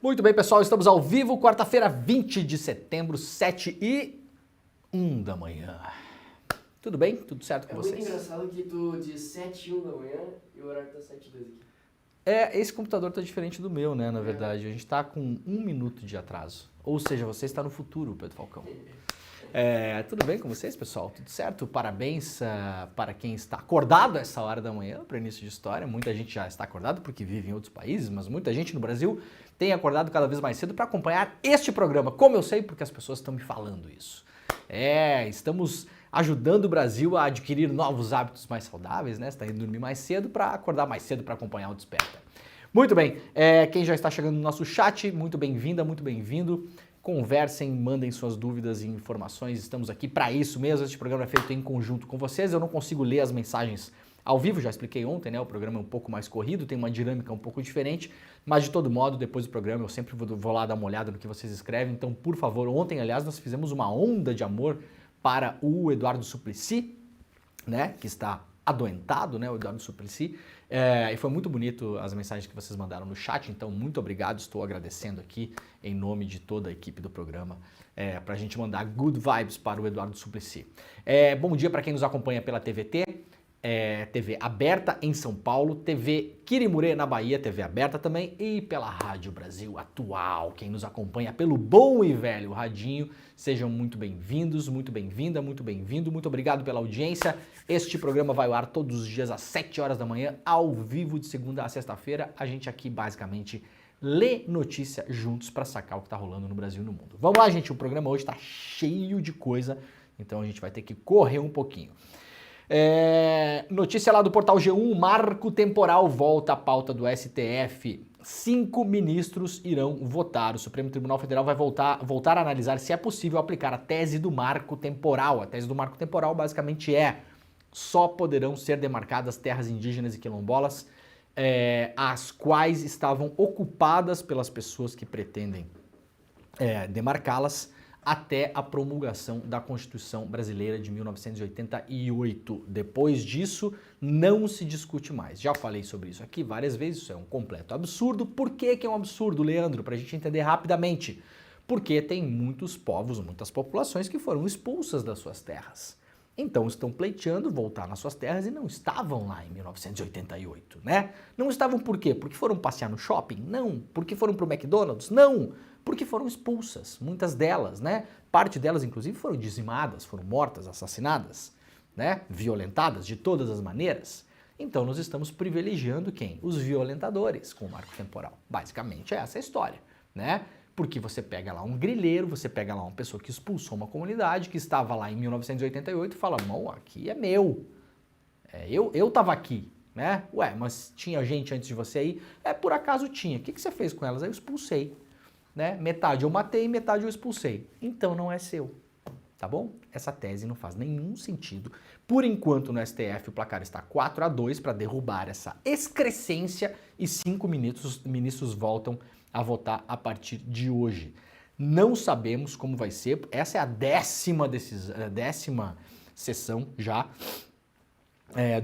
Muito bem, pessoal, estamos ao vivo, quarta-feira, 20 de setembro, 7h01 da manhã. Tudo bem? Tudo certo com vocês? É muito engraçado que tu diz 7h01 da manhã e o horário tá 7h02 aqui. Esse computador tá diferente do meu, né, na verdade. A gente tá com 1 minuto de atraso. Ou seja, você está no futuro, Pedro Falcão. Tudo bem com vocês, pessoal? Tudo certo? Parabéns para quem está acordado a essa hora da manhã para início de história. Muita gente já está acordado porque vive em outros países, mas muita gente no Brasil tem acordado cada vez mais cedo para acompanhar este programa. Como eu sei? Porque as pessoas estão me falando isso. Estamos ajudando o Brasil a adquirir novos hábitos mais saudáveis, né? Você está indo dormir mais cedo para acordar mais cedo para acompanhar o Desperta. Muito bem, quem já está chegando no nosso chat, muito bem-vinda, muito bem-vindo. Conversem, mandem suas dúvidas e informações, estamos aqui para isso mesmo. Este programa é feito em conjunto com vocês. Eu não consigo ler as mensagens ao vivo, já expliquei ontem, né? O programa é um pouco mais corrido, tem uma dinâmica um pouco diferente, mas de todo modo, depois do programa eu sempre vou lá dar uma olhada no que vocês escrevem. Então, por favor, ontem, aliás, nós fizemos uma onda de amor para o Eduardo Suplicy, né? Que está adoentado, né? O Eduardo Suplicy. E foi muito bonito as mensagens que vocês mandaram no chat, então muito obrigado, estou agradecendo aqui em nome de toda a equipe do programa para a gente mandar good vibes para o Eduardo Suplicy. Bom dia para quem nos acompanha pela TVT, TV aberta em São Paulo, TV Quirimurê na Bahia, TV aberta também, e pela Rádio Brasil Atual. Quem nos acompanha pelo bom e velho radinho, sejam muito bem-vindos, muito bem-vinda, muito bem-vindo, muito obrigado pela audiência. Este programa vai ao ar todos os dias às 7 horas da manhã, ao vivo de segunda a sexta-feira. A gente aqui basicamente lê notícia juntos para sacar o que está rolando no Brasil e no mundo. Vamos lá, gente, o programa hoje está cheio de coisa, então a gente vai ter que correr um pouquinho. Notícia lá do portal G1, marco temporal volta à pauta do STF. 5 ministros irão votar. O Supremo Tribunal Federal vai voltar a analisar se é possível aplicar a tese do marco temporal. A tese do marco temporal basicamente só poderão ser demarcadas terras indígenas e quilombolas as quais estavam ocupadas pelas pessoas que pretendem demarcá-las até a promulgação da Constituição Brasileira de 1988. Depois disso, não se discute mais. Já falei sobre isso aqui várias vezes, isso é um completo absurdo. Por que é um absurdo, Leandro? Para a gente entender rapidamente. Porque tem muitos povos, muitas populações que foram expulsas das suas terras. Então estão pleiteando voltar nas suas terras e não estavam lá em 1988, né? Não estavam por quê? Porque foram passear no shopping? Não. Porque foram pro McDonald's? Não. Porque foram expulsas, muitas delas, né? Parte delas, inclusive, foram dizimadas, foram mortas, assassinadas, né? Violentadas de todas as maneiras. Então nós estamos privilegiando quem? Os violentadores com o marco temporal. Basicamente é essa a história, né? Porque você pega lá um grileiro, você pega lá uma pessoa que expulsou uma comunidade, que estava lá em 1988 e fala, não, aqui é meu, eu estava aqui, né? Ué, mas tinha gente antes de você aí? Por acaso tinha. O que você fez com elas? Aí eu expulsei, né? Metade eu matei, metade eu expulsei. Então não é seu, tá bom? Essa tese não faz nenhum sentido. Por enquanto no STF o placar está 4-2 para derrubar essa excrescência e 5 ministros voltam a votar a partir de hoje. Não sabemos como vai ser, essa é a 10ª sessão já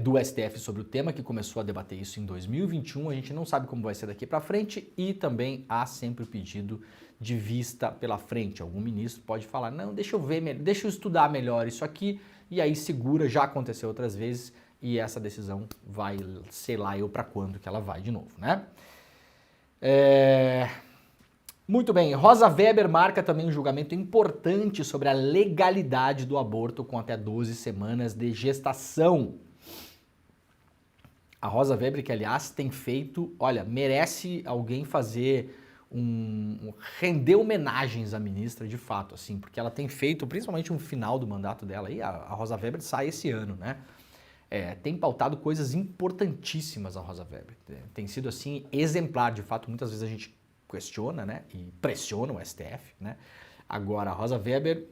do STF sobre o tema, que começou a debater isso em 2021, a gente não sabe como vai ser daqui para frente e também há sempre o pedido de vista pela frente. Algum ministro pode falar, não, deixa eu ver, deixa eu estudar melhor isso aqui, e aí segura, já aconteceu outras vezes, e essa decisão vai, sei lá eu para quando que ela vai de novo, né? Muito bem, Rosa Weber marca também um julgamento importante sobre a legalidade do aborto com até 12 semanas de gestação. A Rosa Weber, que aliás tem feito, olha, merece alguém fazer render homenagens à ministra de fato, assim, porque ela tem feito, principalmente no final do mandato dela, e a Rosa Weber sai esse ano, né? Tem pautado coisas importantíssimas a Rosa Weber. Tem sido, assim, exemplar. De fato, muitas vezes a gente questiona, né, e pressiona o STF, né? Agora, a Rosa Weber,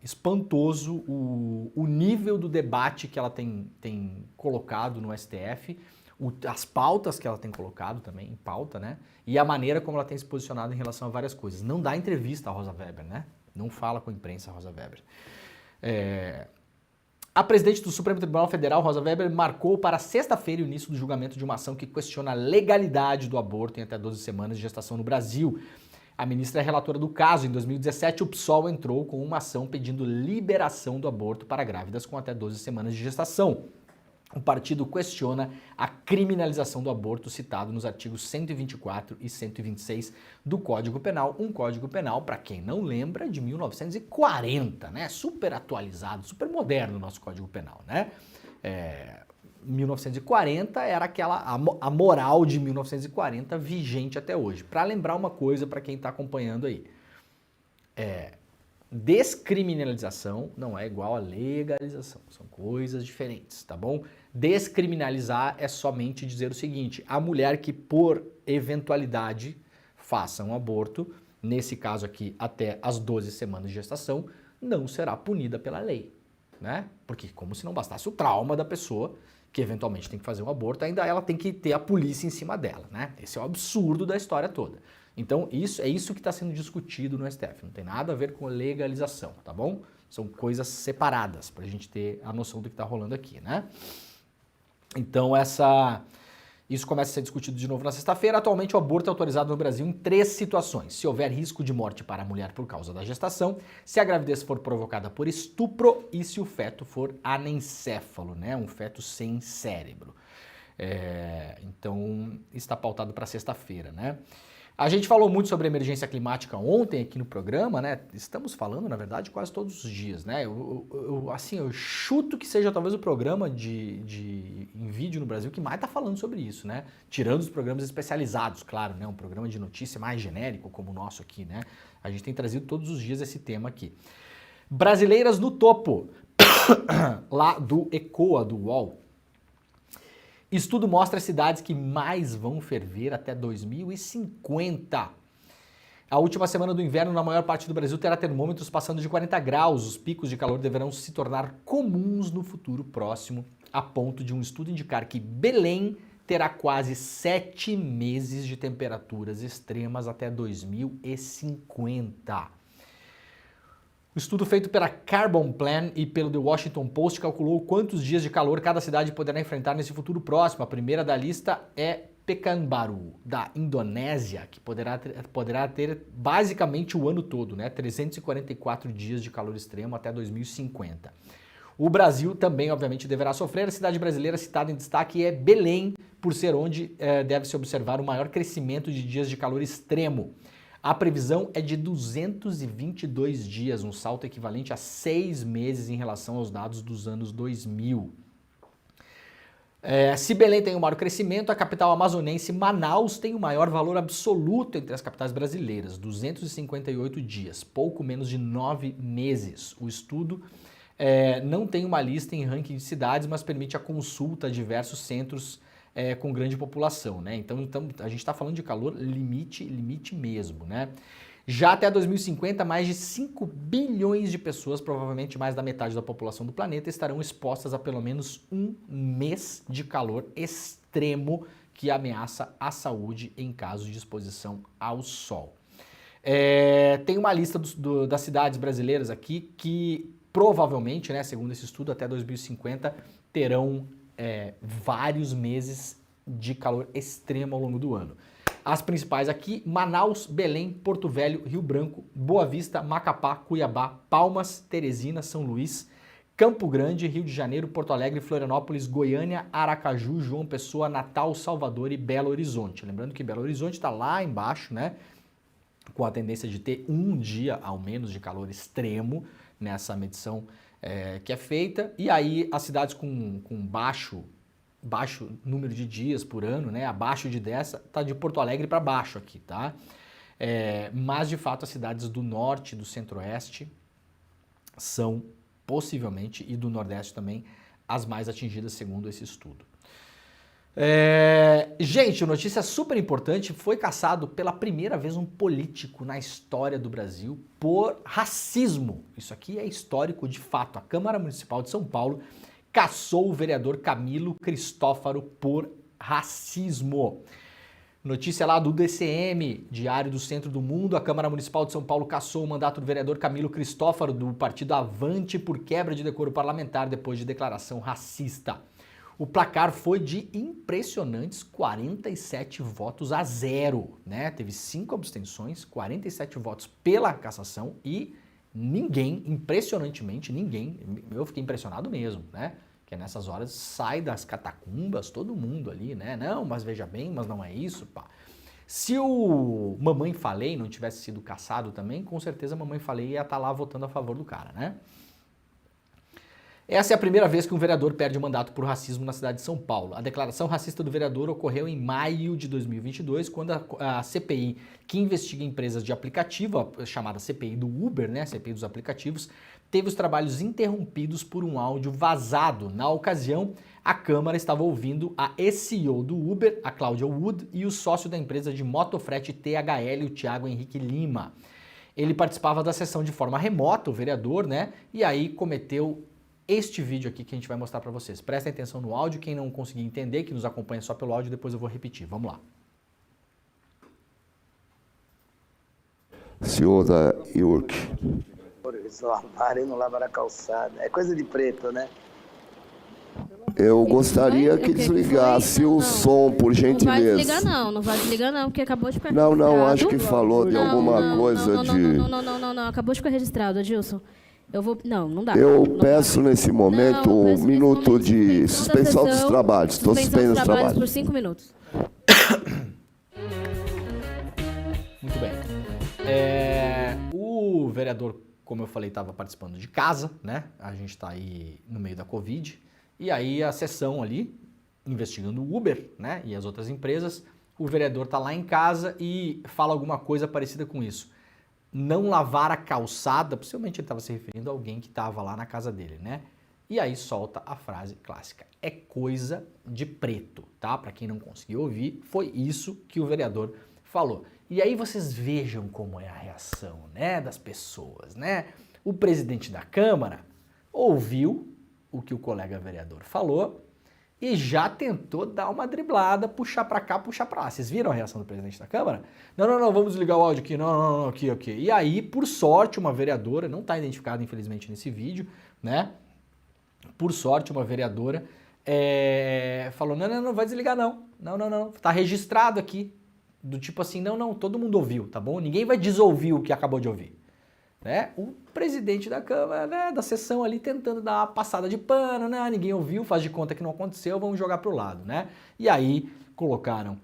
espantoso o nível do debate que ela tem colocado no STF, as pautas que ela tem colocado também em pauta, né? E a maneira como ela tem se posicionado em relação a várias coisas. Não dá entrevista a Rosa Weber, né? Não fala com a imprensa a Rosa Weber. A presidente do Supremo Tribunal Federal, Rosa Weber, marcou para sexta-feira o início do julgamento de uma ação que questiona a legalidade do aborto em até 12 semanas de gestação no Brasil. A ministra é relatora do caso. Em 2017, o PSOL entrou com uma ação pedindo liberação do aborto para grávidas com até 12 semanas de gestação. O partido questiona a criminalização do aborto citado nos artigos 124 e 126 do Código Penal, um Código Penal, para quem não lembra, de 1940, né? Super atualizado, super moderno o nosso Código Penal, né? 1940 era a moral de 1940 vigente até hoje. Para lembrar uma coisa para quem está acompanhando aí, descriminalização não é igual a legalização, são coisas diferentes, tá bom? Descriminalizar é somente dizer o seguinte: a mulher que por eventualidade faça um aborto, nesse caso aqui até as 12 semanas de gestação, não será punida pela lei, né? Porque como se não bastasse o trauma da pessoa que eventualmente tem que fazer um aborto, ainda ela tem que ter a polícia em cima dela, né? Esse é o absurdo da história toda. Então, isso é isso que está sendo discutido no STF, não tem nada a ver com legalização, tá bom? São coisas separadas, para a gente ter a noção do que está rolando aqui, né? Então, isso começa a ser discutido de novo na sexta-feira. Atualmente, o aborto é autorizado no Brasil em 3 situações: se houver risco de morte para a mulher por causa da gestação, se a gravidez for provocada por estupro e se o feto for anencéfalo, né? Um feto sem cérebro. Então, está pautado para sexta-feira, né? A gente falou muito sobre emergência climática ontem aqui no programa, né? Estamos falando, na verdade, quase todos os dias, né? Eu chuto que seja talvez o programa em vídeo no Brasil que mais está falando sobre isso, né? Tirando os programas especializados, claro, né? Um programa de notícia mais genérico como o nosso aqui, né? A gente tem trazido todos os dias esse tema aqui. Brasileiras no topo, lá do ECOA, do UOL. Estudo mostra as cidades que mais vão ferver até 2050. A última semana do inverno na maior parte do Brasil terá termômetros passando de 40 graus. Os picos de calor deverão se tornar comuns no futuro próximo, a ponto de um estudo indicar que Belém terá quase 7 meses de temperaturas extremas até 2050. O estudo feito pela Carbon Plan e pelo The Washington Post calculou quantos dias de calor cada cidade poderá enfrentar nesse futuro próximo. A primeira da lista é Pekanbaru, da Indonésia, que poderá ter basicamente o ano todo, né? 344 dias de calor extremo até 2050. O Brasil também, obviamente, deverá sofrer. A cidade brasileira citada em destaque é Belém, por ser onde deve-se observar o maior crescimento de dias de calor extremo. A previsão é de 222 dias, um salto equivalente a 6 meses em relação aos dados dos anos 2000. Se Belém tem o maior crescimento, a capital amazonense Manaus tem o maior valor absoluto entre as capitais brasileiras, 258 dias, pouco menos de 9 meses. O estudo não tem uma lista em ranking de cidades, mas permite a consulta a diversos centros com grande população, né? Então a gente está falando de calor limite mesmo, né? Já até 2050, mais de 5 bilhões de pessoas, provavelmente mais da metade da população do planeta, estarão expostas a pelo menos um mês de calor extremo que ameaça a saúde em caso de exposição ao sol. Tem uma lista das cidades brasileiras aqui que provavelmente, né, segundo esse estudo, até 2050 terão vários meses de calor extremo ao longo do ano. As principais aqui: Manaus, Belém, Porto Velho, Rio Branco, Boa Vista, Macapá, Cuiabá, Palmas, Teresina, São Luís, Campo Grande, Rio de Janeiro, Porto Alegre, Florianópolis, Goiânia, Aracaju, João Pessoa, Natal, Salvador e Belo Horizonte. Lembrando que Belo Horizonte está lá embaixo, né, com a tendência de ter um dia ao menos de calor extremo nessa medição que é feita, e aí as cidades com baixo número de dias por ano, né, abaixo de 10, tá de Porto Alegre para baixo aqui, tá? Mas de fato as cidades do norte e do centro-oeste são possivelmente, e do nordeste também, as mais atingidas segundo esse estudo. Gente, notícia super importante: foi cassado pela primeira vez um político na história do Brasil por racismo. Isso aqui é histórico de fato. A Câmara Municipal de São Paulo cassou o vereador Camilo Cristófaro por racismo. Notícia lá do DCM, Diário do Centro do Mundo. A Câmara Municipal de São Paulo cassou o mandato do vereador Camilo Cristófaro, do partido Avante, por quebra de decoro parlamentar depois de declaração racista. O placar foi de impressionantes 47 votos a 0, né? Teve 5 abstenções, 47 votos pela cassação e ninguém, impressionantemente ninguém, eu fiquei impressionado mesmo, né? Que nessas horas sai das catacumbas todo mundo ali, né? Não, mas veja bem, mas não é isso, pá. Se o Mamãe Falei não tivesse sido cassado também, com certeza a Mamãe Falei ia estar lá votando a favor do cara, né? Essa é a primeira vez que um vereador perde o mandato por racismo na cidade de São Paulo. A declaração racista do vereador ocorreu em maio de 2022, quando a CPI, que investiga empresas de aplicativo, a chamada CPI do Uber, né, CPI dos aplicativos, teve os trabalhos interrompidos por um áudio vazado. Na ocasião, a Câmara estava ouvindo a CEO do Uber, a Cláudia Wood, e o sócio da empresa de motofrete THL, o Thiago Henrique Lima. Ele participava da sessão de forma remota, o vereador, né, e aí cometeu este vídeo aqui que a gente vai mostrar para vocês. Prestem atenção no áudio, quem não conseguir entender, que nos acompanha só pelo áudio, depois eu vou repetir. Vamos lá. Senhor da York. Eles lavarem e não lavaram a calçada. É coisa de preto, né? Eu gostaria que desligasse o som, por gentileza. Não vai desligar não, não vai desligar não, porque acabou de ficar registrado. Não, acho que falou de alguma coisa de... Não, acabou de ficar registrado, Adilson. Eu vou... Não dá. Eu peço nesse momento um minuto de suspensão dos trabalhos. Estou suspendendo os trabalhos por 5 minutos. Muito bem. O vereador, como eu falei, estava participando de casa, né? A gente está aí no meio da Covid. E aí a sessão ali, investigando o Uber, né? E as outras empresas, o vereador está lá em casa e fala alguma coisa parecida com isso. Não lavar a calçada, possivelmente ele estava se referindo a alguém que estava lá na casa dele, né? E aí solta a frase clássica, é coisa de preto, tá? Para quem não conseguiu ouvir, foi isso que o vereador falou. E aí vocês vejam como é a reação, né, das pessoas, né? O presidente da Câmara ouviu o que o colega vereador falou e já tentou dar uma driblada, puxar para cá, puxar para lá. Vocês viram a reação do presidente da Câmara? Não, vamos desligar o áudio aqui, não, aqui. E aí, por sorte, uma vereadora, não está identificada infelizmente nesse vídeo, né? Por sorte, uma vereadora falou, não, vai desligar não, tá registrado aqui, do tipo assim, não, todo mundo ouviu, tá bom? Ninguém vai desouvir o que acabou de ouvir. Né? O presidente da Câmara, né, da sessão ali, tentando dar uma passada de pano, né? Ninguém ouviu, faz de conta que não aconteceu, vamos jogar pro lado, né? E aí colocaram,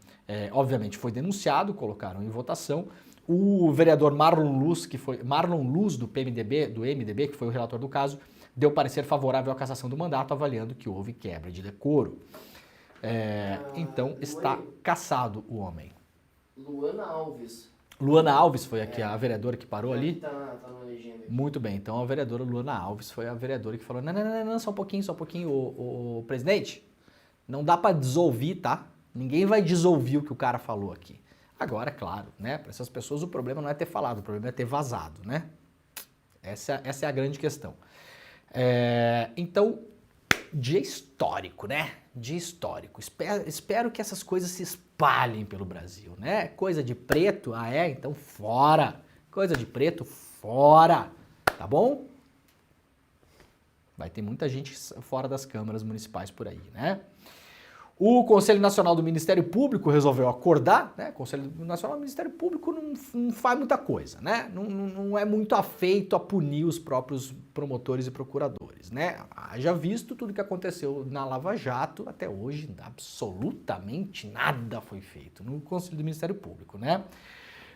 obviamente foi denunciado, colocaram em votação, o vereador Marlon Luz do MDB, que foi o relator do caso, deu parecer favorável à cassação do mandato, avaliando que houve quebra de decoro. Então está cassado o homem. Luana Alves foi aqui a vereadora que parou ali. Tá na legenda. Muito bem, então a vereadora Luana Alves foi a vereadora que falou, não, só um pouquinho, o presidente, não dá para desouvir, tá? Ninguém vai desouvir o que o cara falou aqui. Agora, claro, né, para essas pessoas o problema não é ter falado, o problema é ter vazado, né? Essa é a grande questão. Então, dia histórico, né? Dia histórico. Espero que essas coisas se espalhem pelo Brasil, né? Coisa de preto, então fora. Coisa de preto, fora. Tá bom? Vai ter muita gente fora das câmaras municipais por aí, né? O Conselho Nacional do Ministério Público resolveu acordar, né? O Conselho Nacional do Ministério Público não faz muita coisa, né? Não é muito afeito a punir os próprios promotores e procuradores, né? Já visto tudo que aconteceu na Lava Jato, até hoje absolutamente nada foi feito no Conselho do Ministério Público, né?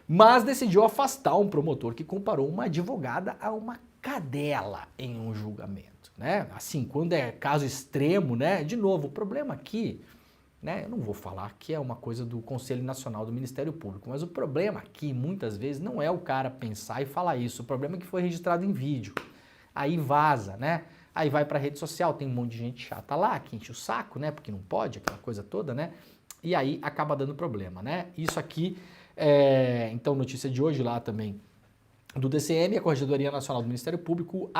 Mas decidiu afastar um promotor que comparou uma advogada a uma cadela em um julgamento, né? Assim, quando é caso extremo, né? De novo, o problema aqui, né? Eu não vou falar que é uma coisa do Conselho Nacional do Ministério Público, mas o problema aqui, muitas vezes, não é o cara pensar e falar isso. O problema é que foi registrado em vídeo. Aí vaza, né? Aí vai pra rede social, tem um monte de gente chata lá, que enche o saco, né? Porque não pode, aquela coisa toda, né? E aí acaba dando problema, né? Isso aqui, então, notícia de hoje lá também, do DCM, a Corregedoria Nacional do Ministério Público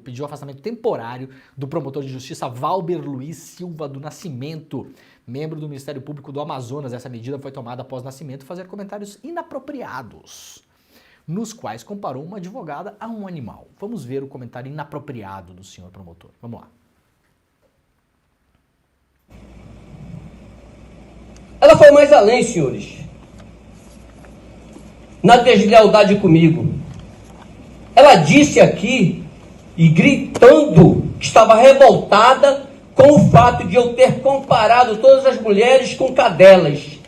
pediu afastamento temporário do promotor de justiça Valber Luiz Silva do Nascimento, membro do Ministério Público do Amazonas. Essa medida foi tomada após Nascimento fazer comentários inapropriados, nos quais comparou uma advogada a um animal. Vamos ver o comentário inapropriado do senhor promotor. Vamos lá. Ela foi mais além, senhores, na deslealdade comigo. Ela disse aqui, e gritando, que estava revoltada com o fato de eu ter comparado todas as mulheres com cadelas,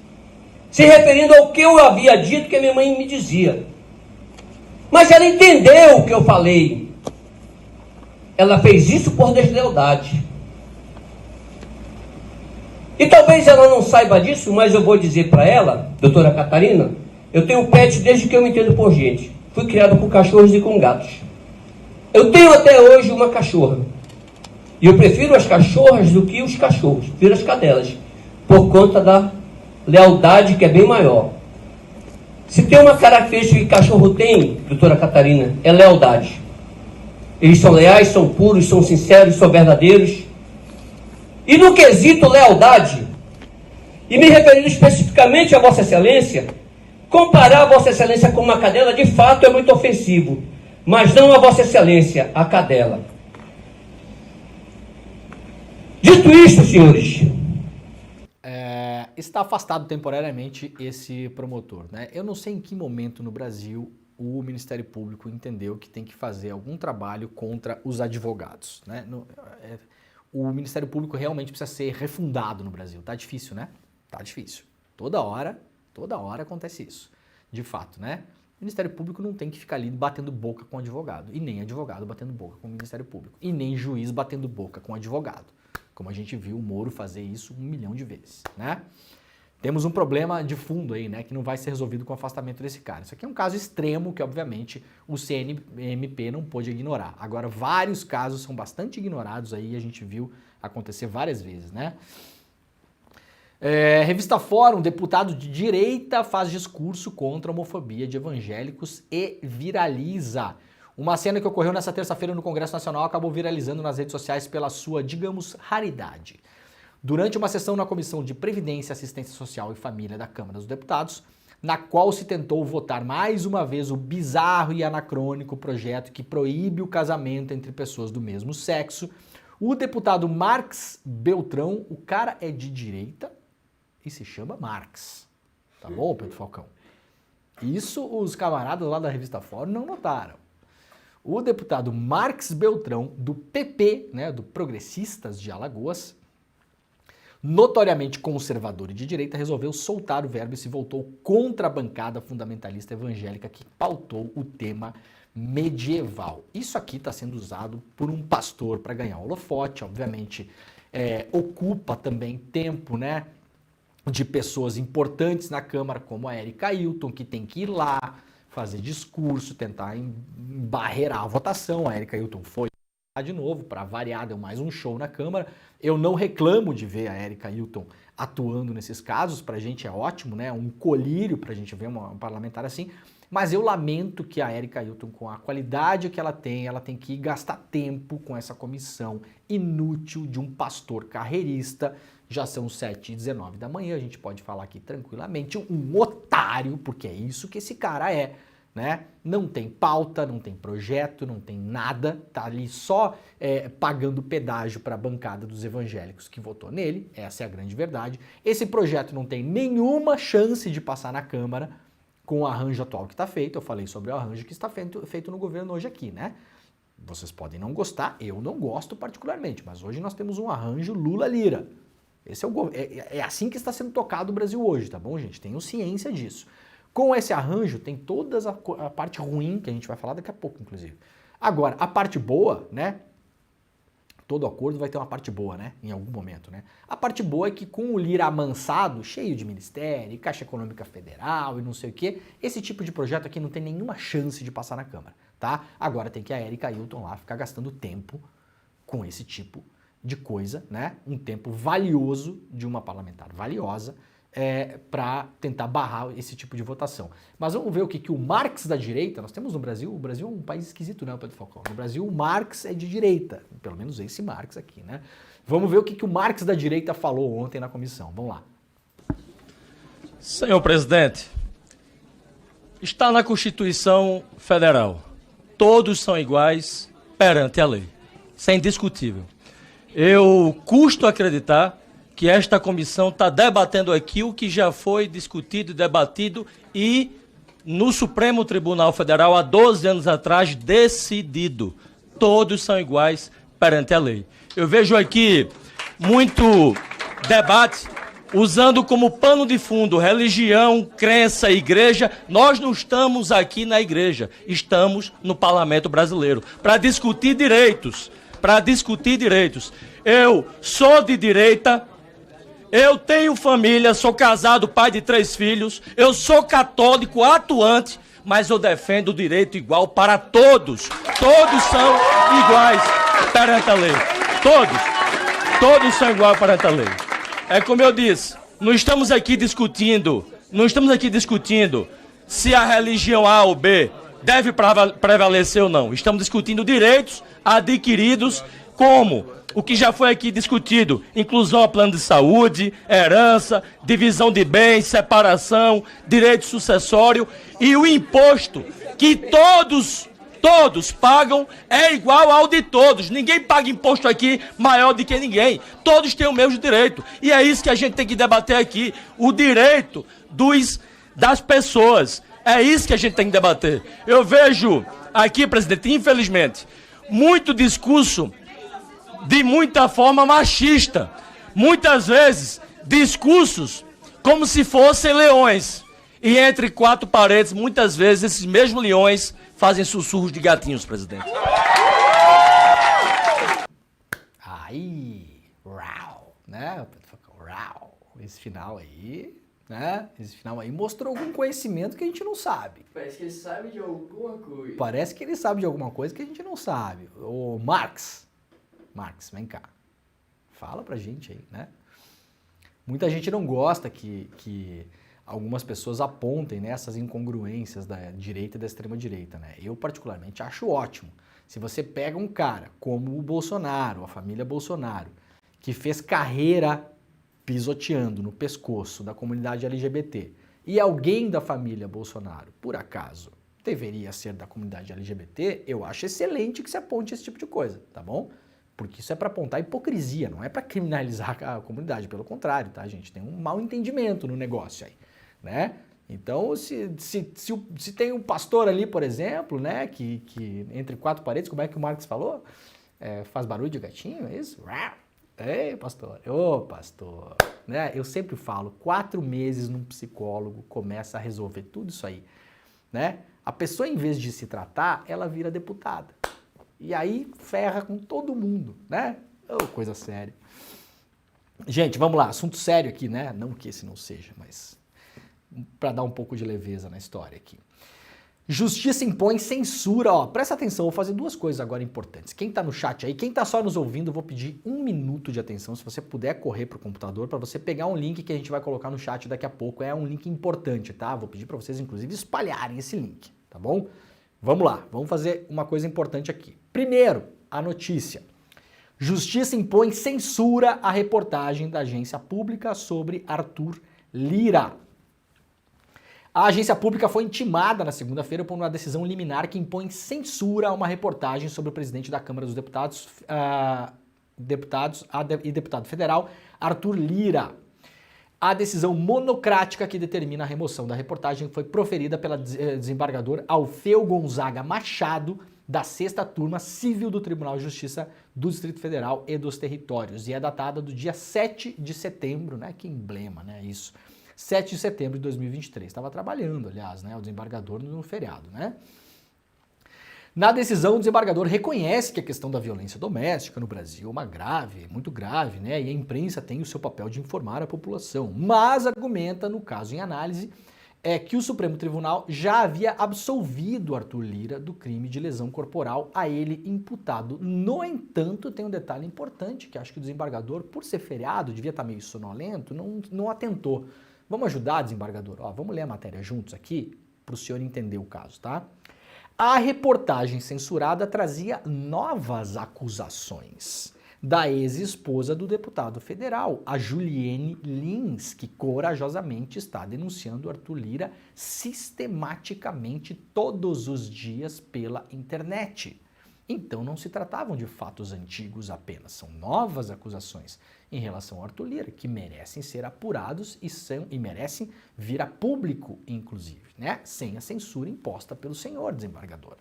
se referindo ao que eu havia dito que a minha mãe me dizia. Mas ela entendeu o que eu falei. Ela fez isso por deslealdade. E talvez ela não saiba disso, mas eu vou dizer para ela, doutora Catarina, eu tenho pet desde que eu me entendo por gente. Fui criado com cachorros e com gatos. Eu tenho até hoje uma cachorra. E eu prefiro as cachorras do que os cachorros. Prefiro as cadelas. Por conta da lealdade que é bem maior. Se tem uma característica que cachorro tem, doutora Catarina, é lealdade. Eles são leais, são puros, são sinceros, são verdadeiros. E no quesito lealdade, e me referindo especificamente a Vossa Excelência, comparar a Vossa Excelência com uma cadela de fato é muito ofensivo. Mas não a Vossa Excelência, a cadela. Dito isto, senhores... Está afastado temporariamente esse promotor, né? Eu não sei em que momento no Brasil o Ministério Público entendeu que tem que fazer algum trabalho contra os advogados, né? O Ministério Público realmente precisa ser refundado no Brasil. Tá difícil, né? Tá difícil. Toda hora acontece isso, de fato, né? O Ministério Público não tem que ficar ali batendo boca com o advogado, e nem advogado batendo boca com o Ministério Público, e nem juiz batendo boca com o advogado, como a gente viu o Moro fazer isso 1 milhão de vezes, né? Temos um problema de fundo aí, né, que não vai ser resolvido com o afastamento desse cara. Isso aqui é um caso extremo que, obviamente, o CNMP não pôde ignorar. Agora, vários casos são bastante ignorados aí, a gente viu acontecer várias vezes, né? Revista Fórum, deputado de direita faz discurso contra a homofobia de evangélicos e viraliza. Uma cena que ocorreu nessa terça-feira no Congresso Nacional acabou viralizando nas redes sociais pela sua, digamos, raridade. Durante uma sessão na Comissão de Previdência, Assistência Social e Família da Câmara dos Deputados, na qual se tentou votar mais uma vez o bizarro e anacrônico projeto que proíbe o casamento entre pessoas do mesmo sexo, o deputado Marx Beltrão, o cara é de direita e se chama Marx. Tá bom, Pedro Falcão? Isso os camaradas lá da Revista Fórum não notaram. O deputado Marx Beltrão, do PP, né, do Progressistas de Alagoas, notoriamente conservador e de direita, resolveu soltar o verbo e se voltou contra a bancada fundamentalista evangélica que pautou o tema medieval. Isso aqui está sendo usado por um pastor para ganhar holofote, obviamente ocupa também tempo, né, de pessoas importantes na Câmara, como a Erika Ailton, que tem que ir lá, fazer discurso, tentar embarrear a votação. A Erika Ailton foi de novo, para variar, deu mais um show na Câmara. Eu não reclamo de ver a Erika Ailton atuando nesses casos, pra gente é ótimo, né? Um colírio pra gente ver uma parlamentar assim, mas eu lamento que a Erika Ailton, com a qualidade que ela tem que gastar tempo com essa comissão inútil de um pastor carreirista. Já são 7h19 da manhã, a gente pode falar aqui tranquilamente, um otário, porque é isso que esse cara é, né? Não tem pauta, não tem projeto, não tem nada, tá ali só pagando pedágio para a bancada dos evangélicos que votou nele, essa é a grande verdade. Esse projeto não tem nenhuma chance de passar na Câmara com o arranjo atual que está feito. Eu falei sobre o arranjo que está feito no governo hoje aqui, né? Vocês podem não gostar, eu não gosto particularmente, mas hoje nós temos um arranjo Lula-Lira. Esse é assim que está sendo tocado o Brasil hoje, tá bom, gente? Tenham ciência disso. Com esse arranjo, tem toda a parte ruim, que a gente vai falar daqui a pouco, inclusive. Agora, a parte boa, né? Todo acordo vai ter uma parte boa, né? Em algum momento, né? A parte boa é que com o Lira amansado, cheio de ministério, Caixa Econômica Federal e não sei o quê, esse tipo de projeto aqui não tem nenhuma chance de passar na Câmara, tá? Agora tem que a Erika Ailton lá ficar gastando tempo com esse tipo de coisa, né? Um tempo valioso de uma parlamentar valiosa, para tentar barrar esse tipo de votação. Mas vamos ver o que o Marx da direita, nós temos no Brasil, o Brasil é um país esquisito, né, Pedro Falcão? No Brasil o Marx é de direita, pelo menos esse Marx aqui, né? Vamos ver o que o Marx da direita falou ontem na comissão. Vamos lá. Senhor presidente, está na Constituição Federal. Todos são iguais perante a lei. Isso é indiscutível. Eu custo acreditar que esta comissão está debatendo aqui o que já foi discutido e debatido e no Supremo Tribunal Federal há 12 anos atrás decidido. Todos são iguais perante a lei. Eu vejo aqui muito debate usando como pano de fundo religião, crença, igreja. Nós não estamos aqui na igreja, estamos no Parlamento Brasileiro para discutir direitos. Eu sou de direita, eu tenho família, sou casado, pai de 3 filhos, eu sou católico atuante, mas eu defendo o direito igual para todos. Todos são iguais perante a lei. Todos são iguais perante a lei. É como eu disse, não estamos aqui discutindo se a religião A ou B deve prevalecer ou não. Estamos discutindo direitos adquiridos como o que já foi aqui discutido, inclusão a plano de saúde, herança, divisão de bens, separação, direito sucessório e o imposto que todos pagam é igual ao de todos. Ninguém paga imposto aqui maior do que ninguém. Todos têm o mesmo direito. E é isso que a gente tem que debater aqui. O direito das pessoas. É isso que a gente tem que debater. Eu vejo aqui, presidente, infelizmente, muito discurso de muita forma machista. Muitas vezes, discursos como se fossem leões. E entre 4 paredes, muitas vezes, esses mesmos leões fazem sussurros de gatinhos, presidente. Aí, rau, né? Rau. Esse final aí, né? Esse final aí mostrou algum conhecimento que a gente não sabe. Parece que ele sabe de alguma coisa. Parece que ele sabe de alguma coisa que a gente não sabe. Ô, Marx, vem cá. Fala pra gente aí, né? Muita gente não gosta que algumas pessoas apontem, né, essas incongruências da direita e da extrema-direita, né? Eu, particularmente, acho ótimo. Se você pega um cara como o Bolsonaro, a família Bolsonaro, que fez carreira pisoteando no pescoço da comunidade LGBT, e alguém da família Bolsonaro, por acaso, deveria ser da comunidade LGBT, eu acho excelente que se aponte esse tipo de coisa, tá bom? Porque isso é para apontar hipocrisia, não é para criminalizar a comunidade, pelo contrário, tá, gente? Tem um mau entendimento no negócio aí, né? Então, se tem um pastor ali, por exemplo, né, que entre 4 paredes, como é que o Marx falou? Faz barulho de gatinho, é isso? Ei, pastor, ô pastor, né? Eu sempre falo, 4 meses num psicólogo começa a resolver tudo isso aí, né? A pessoa, em vez de se tratar, ela vira deputada. E aí ferra com todo mundo, né? Oh, coisa séria. Gente, vamos lá, assunto sério aqui, né? Não que esse não seja, mas para dar um pouco de leveza na história aqui. Justiça impõe censura, ó, presta atenção, vou fazer 2 coisas agora importantes. Quem tá no chat aí, quem tá só nos ouvindo, eu vou pedir 1 minuto de atenção, se você puder correr pro computador, para você pegar um link que a gente vai colocar no chat daqui a pouco, é um link importante, tá? Vou pedir para vocês, inclusive, espalharem esse link, tá bom? Vamos lá, vamos fazer uma coisa importante aqui. Primeiro, a notícia. Justiça impõe censura à reportagem da agência pública sobre Arthur Lira. A agência pública foi intimada na segunda-feira por uma decisão liminar que impõe censura a uma reportagem sobre o presidente da Câmara dos Deputados, e deputado federal, Arthur Lira. A decisão monocrática que determina a remoção da reportagem foi proferida pela desembargador Alfeu Gonzaga Machado, da 6ª Turma Civil do Tribunal de Justiça do Distrito Federal e dos Territórios, e é datada do dia 7 de setembro, né? Que emblema, né? Isso. 7 de setembro de 2023. Estava trabalhando, aliás, né? O desembargador no feriado, né? Na decisão, o desembargador reconhece que a questão da violência doméstica no Brasil é uma grave, muito grave, né? E a imprensa tem o seu papel de informar a população, mas argumenta, no caso em análise, que o Supremo Tribunal já havia absolvido Arthur Lira do crime de lesão corporal a ele imputado. No entanto, tem um detalhe importante, que acho que o desembargador, por ser feriado, devia estar meio sonolento, não atentou. Vamos ajudar, desembargador? Ó, vamos ler a matéria juntos aqui, para o senhor entender o caso, tá? A reportagem censurada trazia novas acusações. da ex-esposa do deputado federal, a Juliane Lins, que corajosamente está denunciando Arthur Lira sistematicamente todos os dias pela internet. Então não se tratavam de fatos antigos apenas, são novas acusações em relação ao Arthur Lira, que merecem ser apurados e merecem vir a público, inclusive, né? Sem a censura imposta pelo senhor desembargador.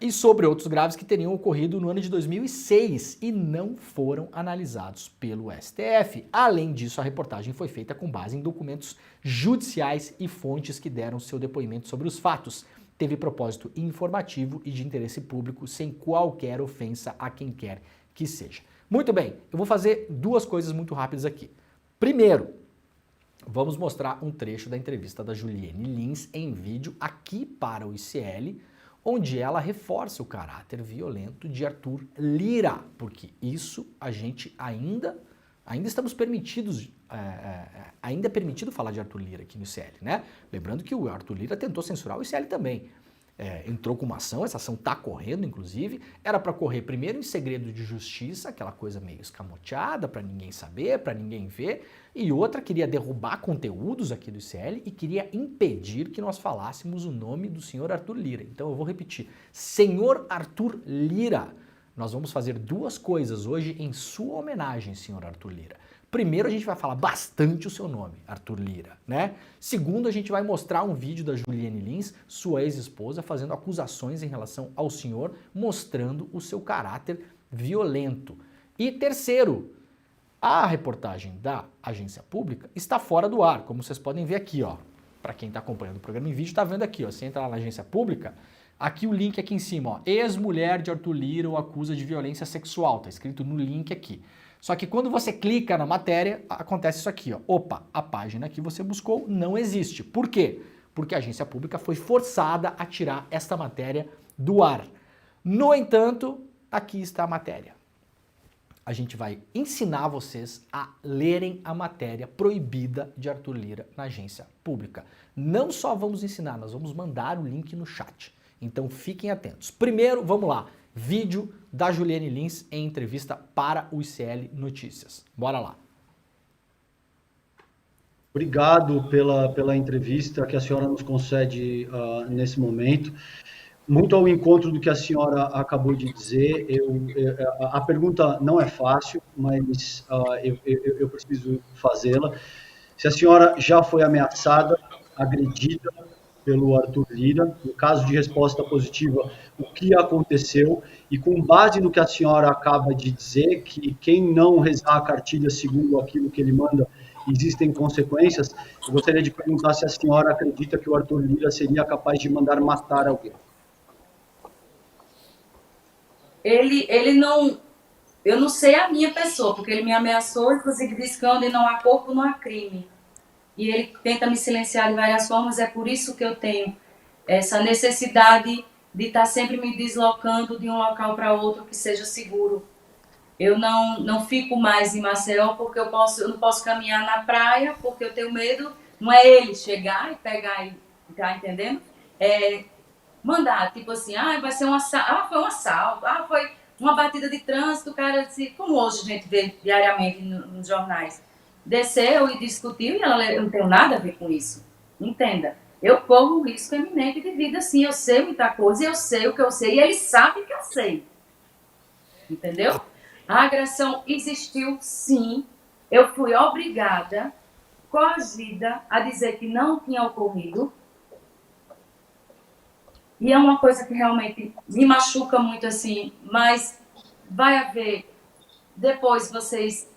E sobre outros graves que teriam ocorrido no ano de 2006 e não foram analisados pelo STF. Além disso, a reportagem foi feita com base em documentos judiciais e fontes que deram seu depoimento sobre os fatos. Teve propósito informativo e de interesse público, sem qualquer ofensa a quem quer que seja. Muito bem, eu vou fazer duas coisas muito rápidas aqui. Primeiro, vamos mostrar um trecho da entrevista da Juliane Lins em vídeo aqui para o ICL, onde ela reforça o caráter violento de Arthur Lira, porque isso a gente ainda estamos permitidos, ainda é permitido falar de Arthur Lira aqui no ICL, né? Lembrando que o Arthur Lira tentou censurar o ICL também. Entrou com uma ação, essa ação está correndo, inclusive, era para correr primeiro em segredo de justiça, aquela coisa meio escamoteada, para ninguém saber, para ninguém ver, e outra queria derrubar conteúdos aqui do ICL e queria impedir que nós falássemos o nome do senhor Arthur Lira. Então eu vou repetir, senhor Arthur Lira, nós vamos fazer duas coisas hoje em sua homenagem, senhor Arthur Lira. Primeiro, a gente vai falar bastante o seu nome, Arthur Lira, né? Segundo, a gente vai mostrar um vídeo da Juliane Lins, sua ex-esposa, fazendo acusações em relação ao senhor, mostrando o seu caráter violento. E terceiro, a reportagem da agência pública está fora do ar, como vocês podem ver aqui, ó. Para quem está acompanhando o programa em vídeo, está vendo aqui, ó. Você entra lá na agência pública, aqui o link aqui em cima, ó. Ex-mulher de Arthur Lira o acusa de violência sexual, tá escrito no link aqui. Só que quando você clica na matéria, acontece isso aqui, ó. Opa, a página que você buscou não existe. Por quê? Porque a agência pública foi forçada a tirar esta matéria do ar. No entanto, aqui está a matéria. A gente vai ensinar vocês a lerem a matéria proibida de Arthur Lira na agência pública. Não só vamos ensinar, nós vamos mandar o link no chat. Então fiquem atentos. Primeiro, vamos lá. Vídeo da Juliane Lins em entrevista para o ICL Notícias. Bora lá. Obrigado pela entrevista que a senhora nos concede nesse momento. Muito ao encontro do que a senhora acabou de dizer, a pergunta não é fácil, mas eu preciso fazê-la. Se a senhora já foi ameaçada, agredida pelo Arthur Lira, no caso de resposta positiva, o que aconteceu, e com base no que a senhora acaba de dizer, que quem não rezar a cartilha segundo aquilo que ele manda, existem consequências, eu gostaria de perguntar se a senhora acredita que o Arthur Lira seria capaz de mandar matar alguém. Ele não... Eu não sei a minha pessoa, porque ele me ameaçou, inclusive disse que onde não há corpo, não há crime. E ele tenta me silenciar de várias formas, é por isso que eu tenho essa necessidade de estar sempre me deslocando de um local para outro que seja seguro. Eu não fico mais em Maceió porque eu não posso caminhar na praia, porque eu tenho medo, não é ele chegar e pegar e tá entendendo? Mandar, tipo assim, vai ser um assalto, foi um assalto, foi uma batida de trânsito, o cara disse, como hoje a gente vê diariamente nos jornais. Desceu e discutiu e eu não tenho nada a ver com isso. Entenda, eu corro um risco eminente de vida, sim, eu sei muita coisa, eu sei o que eu sei e ele sabe que eu sei. Entendeu? A agressão existiu, sim. Eu fui obrigada, coagida, a dizer que não tinha ocorrido. E é uma coisa que realmente me machuca muito, assim, mas vai haver, depois vocês...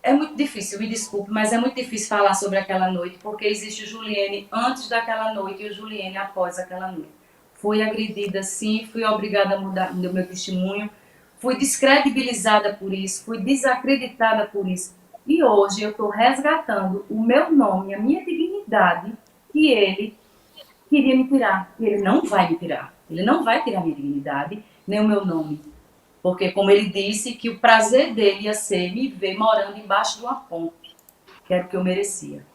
É muito difícil, me desculpe, mas é muito difícil falar sobre aquela noite, porque existe o Juliane antes daquela noite e o Juliane após aquela noite. Fui agredida, sim, fui obrigada a mudar o meu testemunho, fui descredibilizada por isso, fui desacreditada por isso. E hoje eu estou resgatando o meu nome, a minha dignidade, que ele queria me tirar. E ele não vai me tirar. Ele não vai tirar a minha dignidade, nem o meu nome. Porque, como ele disse, que o prazer dele ia ser me ver morando embaixo de uma ponte, que era o que eu merecia.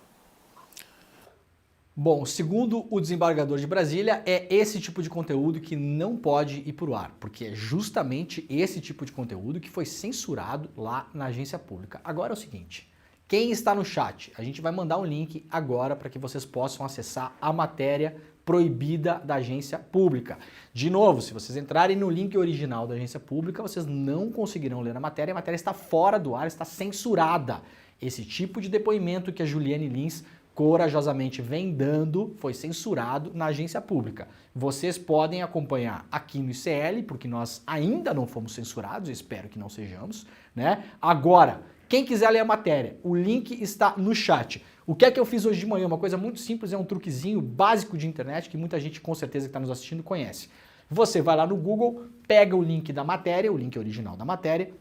Bom, segundo o desembargador de Brasília, é esse tipo de conteúdo que não pode ir para o ar, porque é justamente esse tipo de conteúdo que foi censurado lá na agência pública. Agora é o seguinte, quem está no chat, a gente vai mandar um link agora para que vocês possam acessar a matéria proibida da agência pública. De novo, se vocês entrarem no link original da agência pública, vocês não conseguirão ler a matéria está fora do ar, está censurada. Esse tipo de depoimento que a Juliane Lins corajosamente vem dando, foi censurado na agência pública. Vocês podem acompanhar aqui no ICL, porque nós ainda não fomos censurados, espero que não sejamos, né? Agora, quem quiser ler a matéria, o link está no chat. O que é que eu fiz hoje de manhã? Uma coisa muito simples, é um truquezinho básico de internet que muita gente com certeza que está nos assistindo conhece. Você vai lá no Google, pega o link da matéria, o link original da matéria,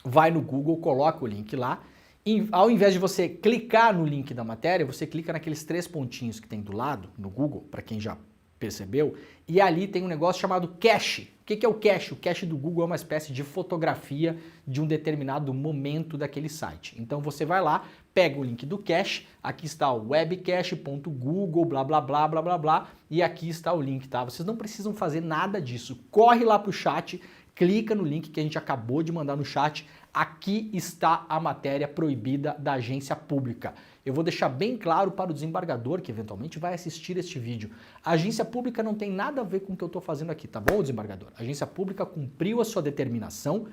vai no Google, coloca o link lá, e ao invés de você clicar no link da matéria, você clica naqueles 3 pontinhos que tem do lado, no Google, para quem já percebeu, e ali tem um negócio chamado cache. O que é o cache? O cache do Google é uma espécie de fotografia de um determinado momento daquele site. Então você vai lá, pega o link do cache, aqui está o webcache.google, blá blá blá blá blá blá, e aqui está o link, tá? Vocês não precisam fazer nada disso. Corre lá pro chat, clica no link que a gente acabou de mandar no chat. Aqui está a matéria proibida da agência pública. Eu vou deixar bem claro para o desembargador que eventualmente vai assistir este vídeo. A agência pública não tem nada a ver com o que eu estou fazendo aqui, tá bom, desembargador? A agência pública cumpriu a sua determinação,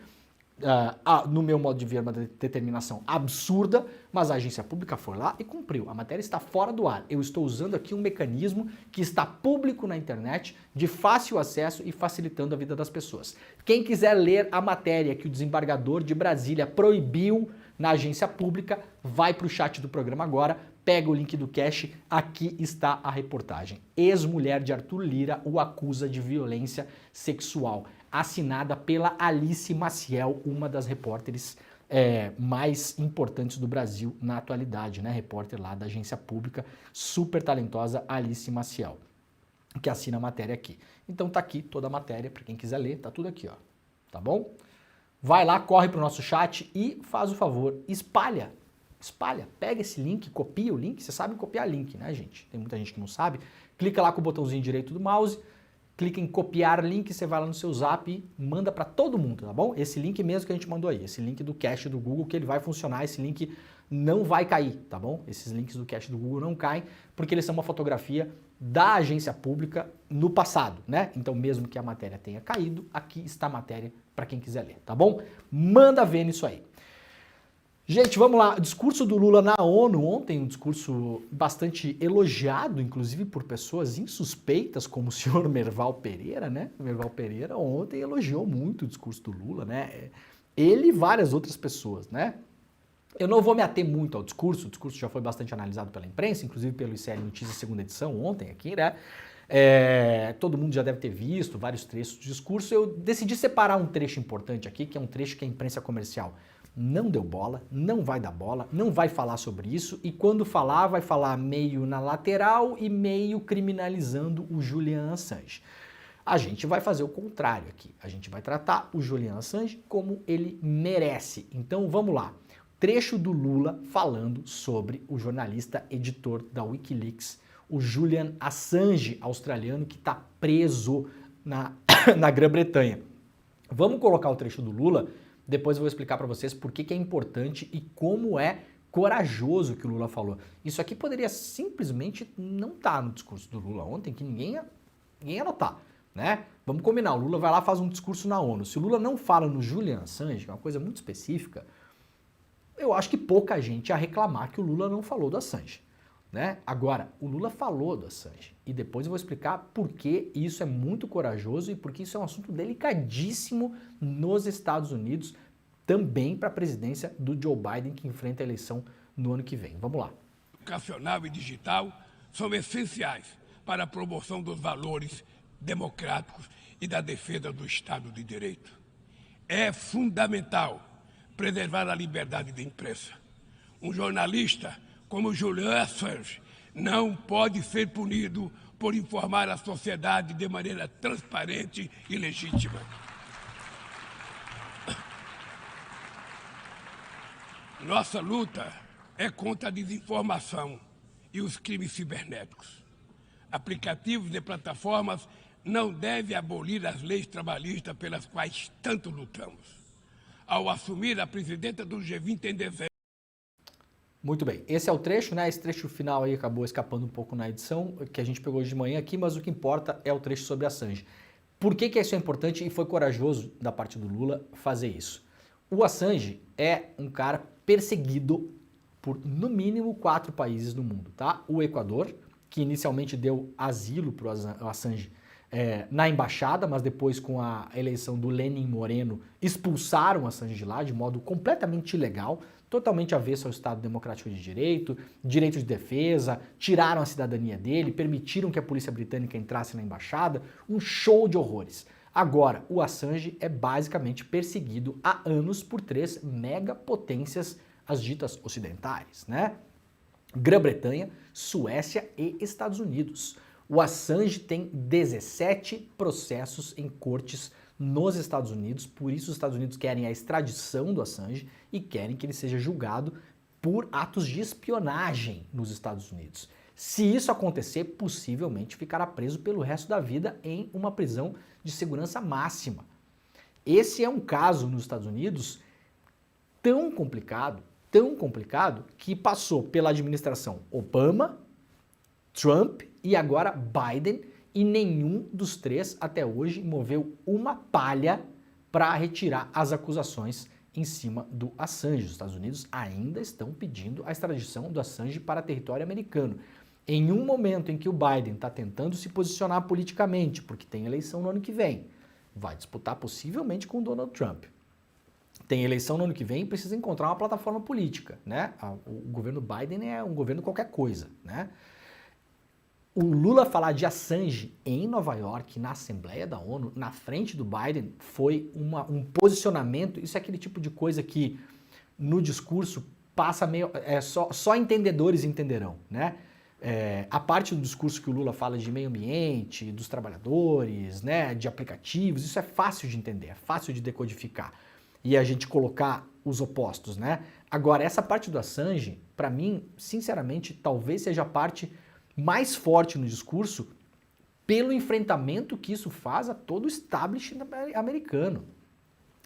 no meu modo de ver, uma determinação absurda, mas a agência pública foi lá e cumpriu. A matéria está fora do ar. Eu estou usando aqui um mecanismo que está público na internet, de fácil acesso e facilitando a vida das pessoas. Quem quiser ler a matéria que o desembargador de Brasília proibiu na agência pública, vai para o chat do programa agora, pega o link do cache, aqui está a reportagem. Ex-mulher de Arthur Lira o acusa de violência sexual, assinada pela Alice Maciel, uma das repórteres mais importantes do Brasil na atualidade, né? Repórter lá da agência pública, super talentosa Alice Maciel, que assina a matéria aqui. Então tá aqui toda a matéria, para quem quiser ler, tá tudo aqui, ó, tá bom? Vai lá, corre pro nosso chat e faz o favor, espalha, pega esse link, copia o link, você sabe copiar link, né, gente? Tem muita gente que não sabe. Clica lá com o botãozinho direito do mouse, clica em copiar link, você vai lá no seu zap e manda para todo mundo, tá bom? Esse link mesmo que a gente mandou aí, esse link do cache do Google, que ele vai funcionar, esse link não vai cair, tá bom? Esses links do cache do Google não caem, porque eles são uma fotografia da agência pública no passado, né? Então, mesmo que a matéria tenha caído, aqui está a matéria para quem quiser ler, tá bom? Manda ver nisso aí. Gente, vamos lá. O discurso do Lula na ONU ontem, um discurso bastante elogiado, inclusive por pessoas insuspeitas, como o senhor Merval Pereira, né? O Merval Pereira ontem elogiou muito o discurso do Lula, né? Ele e várias outras pessoas, né? Eu não vou me ater muito ao discurso, o discurso já foi bastante analisado pela imprensa, inclusive pelo ICL Notícias segunda edição, ontem aqui, né? Todo mundo já deve ter visto vários trechos do discurso. Eu decidi separar um trecho importante aqui, que é um trecho que a imprensa comercial não deu bola, não vai dar bola, não vai falar sobre isso, e quando falar, vai falar meio na lateral e meio criminalizando o Julian Assange. A gente vai fazer o contrário aqui, a gente vai tratar o Julian Assange como ele merece. Então vamos lá, trecho do Lula falando sobre o jornalista editor da Wikileaks, o Julian Assange, australiano, que está preso na Grã-Bretanha. Vamos colocar o trecho do Lula. Depois eu vou explicar para vocês por que é importante e como é corajoso o que o Lula falou. Isso aqui poderia simplesmente não estar no discurso do Lula ontem, que ninguém ia notar, né? Vamos combinar, o Lula vai lá e faz um discurso na ONU. Se o Lula não fala no Julian Assange, que é uma coisa muito específica, eu acho que pouca gente ia reclamar que o Lula não falou do Assange, né? Agora, o Lula falou do Assange e depois eu vou explicar por que isso é muito corajoso e por que isso é um assunto delicadíssimo nos Estados Unidos, também para a presidência do Joe Biden, que enfrenta a eleição no ano que vem. Vamos lá. Educacional e digital são essenciais para a promoção dos valores democráticos e da defesa do Estado de Direito. É fundamental preservar a liberdade de imprensa. Um jornalista como Julian Assange não pode ser punido por informar a sociedade de maneira transparente e legítima. Nossa luta é contra a desinformação e os crimes cibernéticos. Aplicativos e plataformas não devem abolir as leis trabalhistas pelas quais tanto lutamos. Ao assumir a presidenta do G20 em dezembro. Muito bem, esse é o trecho, né? Esse trecho final aí acabou escapando um pouco na edição, que a gente pegou de manhã aqui, mas o que importa é o trecho sobre Assange. Por que isso é importante e foi corajoso da parte do Lula fazer isso? O Assange é um cara perseguido por, no mínimo, 4 países no mundo, tá? O Equador, que inicialmente deu asilo para o Assange na embaixada, mas depois com a eleição do Lenin Moreno expulsaram o Assange de lá de modo completamente ilegal, totalmente avesso ao Estado Democrático de Direito, direito de defesa, tiraram a cidadania dele, permitiram que a polícia britânica entrasse na embaixada, um show de horrores. Agora, o Assange é basicamente perseguido há anos por 3 megapotências, as ditas ocidentais, né? Grã-Bretanha, Suécia e Estados Unidos. O Assange tem 17 processos em cortes nos Estados Unidos, por isso os Estados Unidos querem a extradição do Assange e querem que ele seja julgado por atos de espionagem nos Estados Unidos. Se isso acontecer, possivelmente ficará preso pelo resto da vida em uma prisão de segurança máxima. Esse é um caso nos Estados Unidos tão complicado, que passou pela administração Obama, Trump e agora Biden, e nenhum dos 3 até hoje moveu uma palha para retirar as acusações em cima do Assange. Os Estados Unidos ainda estão pedindo a extradição do Assange para território americano. Em um momento em que o Biden está tentando se posicionar politicamente, porque tem eleição no ano que vem, vai disputar possivelmente com o Donald Trump. Tem eleição no ano que vem e precisa encontrar uma plataforma política, né? O governo Biden é um governo qualquer coisa, né? O Lula falar de Assange em Nova York, na Assembleia da ONU, na frente do Biden, foi um posicionamento, isso é aquele tipo de coisa que no discurso passa meio... só entendedores entenderão, né? A parte do discurso que o Lula fala de meio ambiente, dos trabalhadores, né, de aplicativos, isso é fácil de entender, é fácil de decodificar e a gente colocar os opostos, né? Agora, essa parte do Assange, para mim, sinceramente, talvez seja a parte mais forte no discurso pelo enfrentamento que isso faz a todo o establishment americano.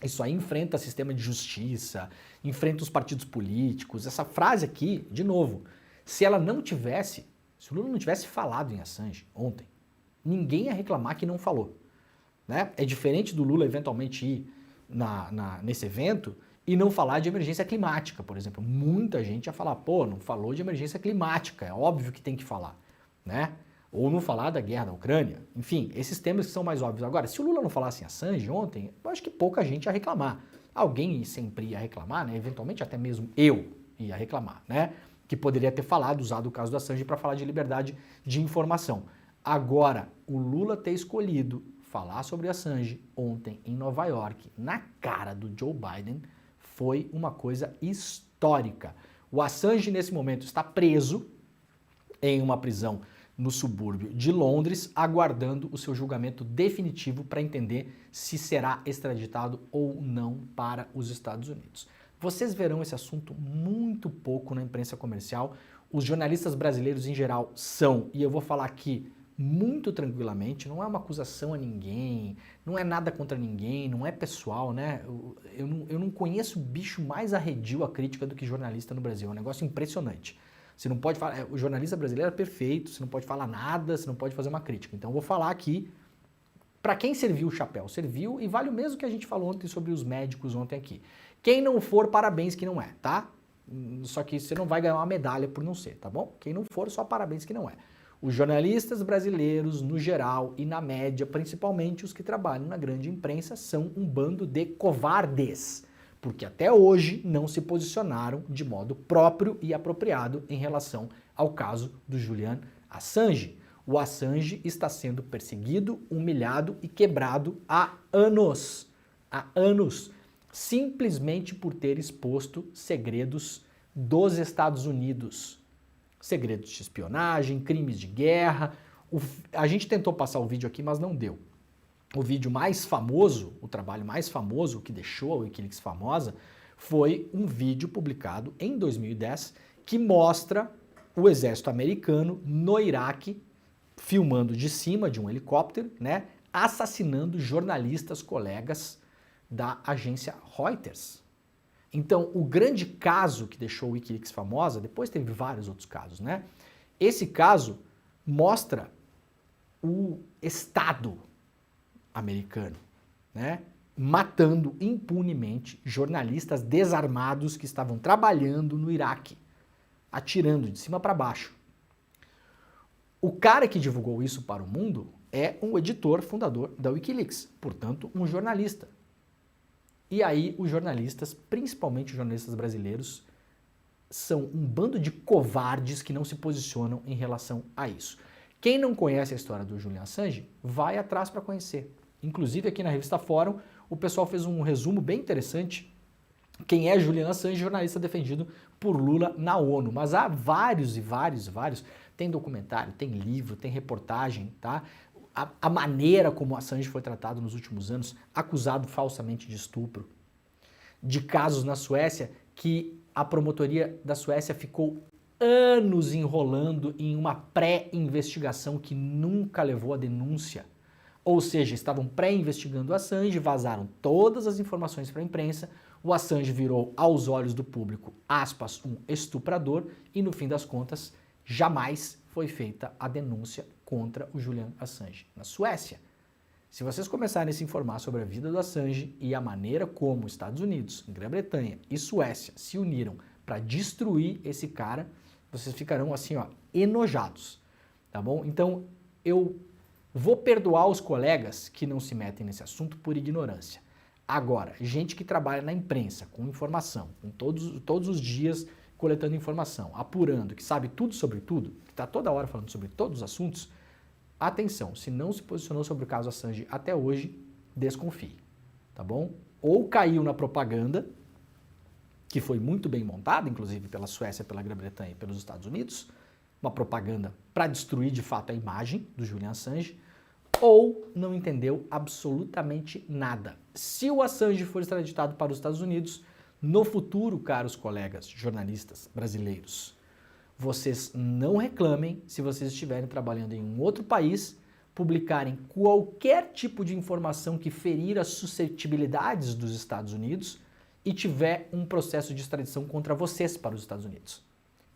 Isso aí enfrenta o sistema de justiça, enfrenta os partidos políticos. Essa frase aqui, de novo, se o Lula não tivesse falado em Assange ontem, ninguém ia reclamar que não falou, né? É diferente do Lula eventualmente ir nesse evento e não falar de emergência climática, por exemplo. Muita gente ia falar, pô, não falou de emergência climática, é óbvio que tem que falar, né? Ou não falar da guerra da Ucrânia. Enfim, esses temas que são mais óbvios. Agora, se o Lula não falasse em Assange ontem, eu acho que pouca gente ia reclamar. Alguém sempre ia reclamar, né? Eventualmente até mesmo eu ia reclamar, né? Que poderia ter usado o caso do Assange para falar de liberdade de informação. Agora, o Lula ter escolhido falar sobre Assange ontem em Nova York, na cara do Joe Biden, foi uma coisa histórica. O Assange, nesse momento, está preso em uma prisão no subúrbio de Londres, aguardando o seu julgamento definitivo para entender se será extraditado ou não para os Estados Unidos. Vocês verão esse assunto muito pouco na imprensa comercial. Os jornalistas brasileiros em geral são, e eu vou falar aqui muito tranquilamente, não é uma acusação a ninguém, não é nada contra ninguém, não é pessoal, né? Eu não conheço bicho mais arredio à crítica do que jornalista no Brasil, é um negócio impressionante. Você não pode falar, o jornalista brasileiro é perfeito, você não pode falar nada, você não pode fazer uma crítica. Então eu vou falar aqui, para quem serviu o chapéu, serviu, e vale o mesmo que a gente falou ontem sobre os médicos ontem aqui. Quem não for, parabéns que não é, tá? Só que você não vai ganhar uma medalha por não ser, tá bom? Quem não for, só parabéns que não é. Os jornalistas brasileiros, no geral e na média, principalmente os que trabalham na grande imprensa, são um bando de covardes, porque até hoje não se posicionaram de modo próprio e apropriado em relação ao caso do Julian Assange. O Assange está sendo perseguido, humilhado e quebrado há anos, simplesmente por ter exposto segredos dos Estados Unidos. Segredos de espionagem, crimes de guerra. A gente tentou passar o vídeo aqui, mas não deu. O vídeo mais famoso, o trabalho mais famoso, que deixou a Wikileaks famosa, foi um vídeo publicado em 2010 que mostra o exército americano no Iraque, filmando de cima de um helicóptero, né, assassinando jornalistas colegas da agência Reuters. Então, o grande caso que deixou o Wikileaks famosa, depois teve vários outros casos, né? Esse caso mostra o Estado americano, né, matando impunemente jornalistas desarmados que estavam trabalhando no Iraque, atirando de cima para baixo. O cara que divulgou isso para o mundo é um editor fundador da Wikileaks, portanto, um jornalista. E aí os jornalistas, principalmente os jornalistas brasileiros, são um bando de covardes que não se posicionam em relação a isso. Quem não conhece a história do Julian Assange, vai atrás para conhecer. Inclusive aqui na revista Fórum, o pessoal fez um resumo bem interessante. Quem é Julian Assange, jornalista defendido por Lula na ONU. Mas há vários. Tem documentário, tem livro, tem reportagem, tá? A maneira como Assange foi tratado nos últimos anos, acusado falsamente de estupro. De casos na Suécia que a promotoria da Suécia ficou anos enrolando em uma pré-investigação que nunca levou à denúncia. Ou seja, estavam pré-investigando o Assange, vazaram todas as informações para a imprensa, o Assange virou, aos olhos do público, aspas, um estuprador, e no fim das contas, jamais foi feita a denúncia contra o Julian Assange na Suécia. Se vocês começarem a se informar sobre a vida do Assange e a maneira como Estados Unidos, Grã-Bretanha e Suécia se uniram para destruir esse cara, vocês ficarão assim, ó, enojados, tá bom? Então, eu vou perdoar os colegas que não se metem nesse assunto por ignorância. Agora, gente que trabalha na imprensa, com informação, com todos os dias coletando informação, apurando, que sabe tudo sobre tudo, que está toda hora falando sobre todos os assuntos, atenção, se não se posicionou sobre o caso Assange até hoje, desconfie, tá bom? Ou caiu na propaganda, que foi muito bem montada, inclusive pela Suécia, pela Grã-Bretanha e pelos Estados Unidos, uma propaganda para destruir de fato a imagem do Julian Assange, ou não entendeu absolutamente nada. Se o Assange for extraditado para os Estados Unidos, no futuro, caros colegas jornalistas brasileiros, vocês não reclamem se vocês estiverem trabalhando em um outro país, publicarem qualquer tipo de informação que ferir as suscetibilidades dos Estados Unidos e tiver um processo de extradição contra vocês para os Estados Unidos.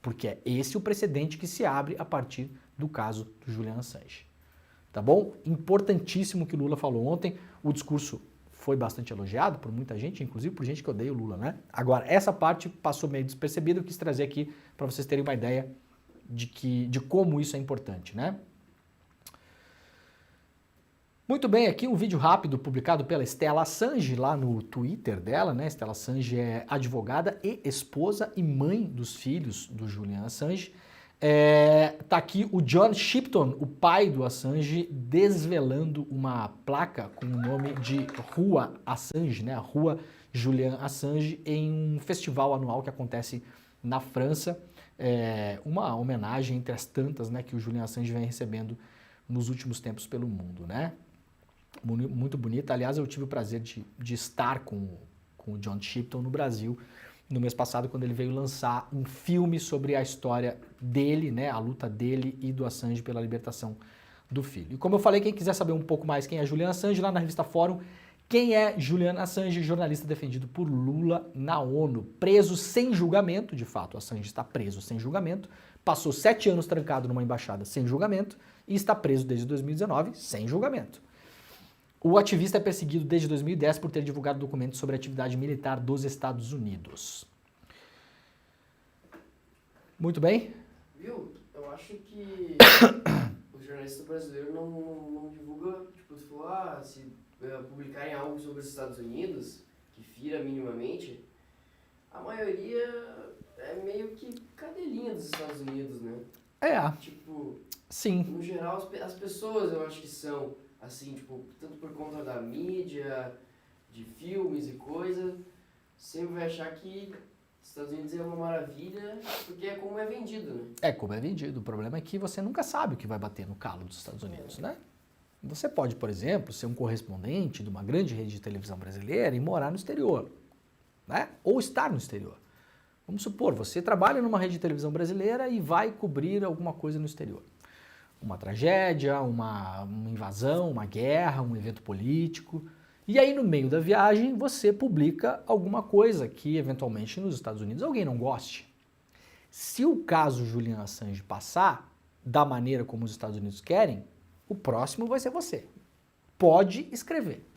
Porque é esse o precedente que se abre a partir do caso do Julian Assange. Tá bom? Importantíssimo o que o Lula falou ontem. O discurso foi bastante elogiado por muita gente, inclusive por gente que odeia o Lula, né? Agora, essa parte passou meio despercebida, eu quis trazer aqui para vocês terem uma ideia de como isso é importante, né? Muito bem, aqui um vídeo rápido publicado pela Stella Assange lá no Twitter dela, né? Stella Assange é advogada e esposa e mãe dos filhos do Julian Assange. Tá aqui o John Shipton, o pai do Assange, desvelando uma placa com o nome de Rua Assange, né? A Rua Julian Assange, em um festival anual que acontece na França. Uma homenagem entre as tantas, né, que o Julian Assange vem recebendo nos últimos tempos pelo mundo, né? Muito bonita. Aliás, eu tive o prazer de estar com o John Shipton no Brasil no mês passado, quando ele veio lançar um filme sobre a história dele, né, a luta dele e do Assange pela libertação do filho. E como eu falei, quem quiser saber um pouco mais quem é Julian Assange, lá na revista Fórum, quem é Julian Assange, jornalista defendido por Lula na ONU, preso sem julgamento, de fato, Assange está preso sem julgamento, passou 7 anos trancado numa embaixada sem julgamento e está preso desde 2019 sem julgamento. O ativista é perseguido desde 2010 por ter divulgado documentos sobre a atividade militar dos Estados Unidos. Muito bem? Viu? Eu acho que o jornalista brasileiro não divulga, tipo, se for, se publicarem algo sobre os Estados Unidos, que fira minimamente, a maioria é meio que cadelinha dos Estados Unidos, né? Tipo, sim. No geral, as pessoas eu acho que são assim, tipo, tanto por conta da mídia, de filmes e coisa, sempre vai achar que Estados Unidos é uma maravilha, porque é como é vendido, né? É como é vendido. O problema é que você nunca sabe o que vai bater no calo dos Estados Unidos, né? Você pode, por exemplo, ser um correspondente de uma grande rede de televisão brasileira e morar no exterior, né? Ou estar no exterior. Vamos supor, você trabalha numa rede de televisão brasileira e vai cobrir alguma coisa no exterior. Uma tragédia, uma invasão, uma guerra, um evento político. E aí no meio da viagem você publica alguma coisa que eventualmente nos Estados Unidos alguém não goste. Se o caso Julian Assange passar da maneira como os Estados Unidos querem, o próximo vai ser você. Pode escrever.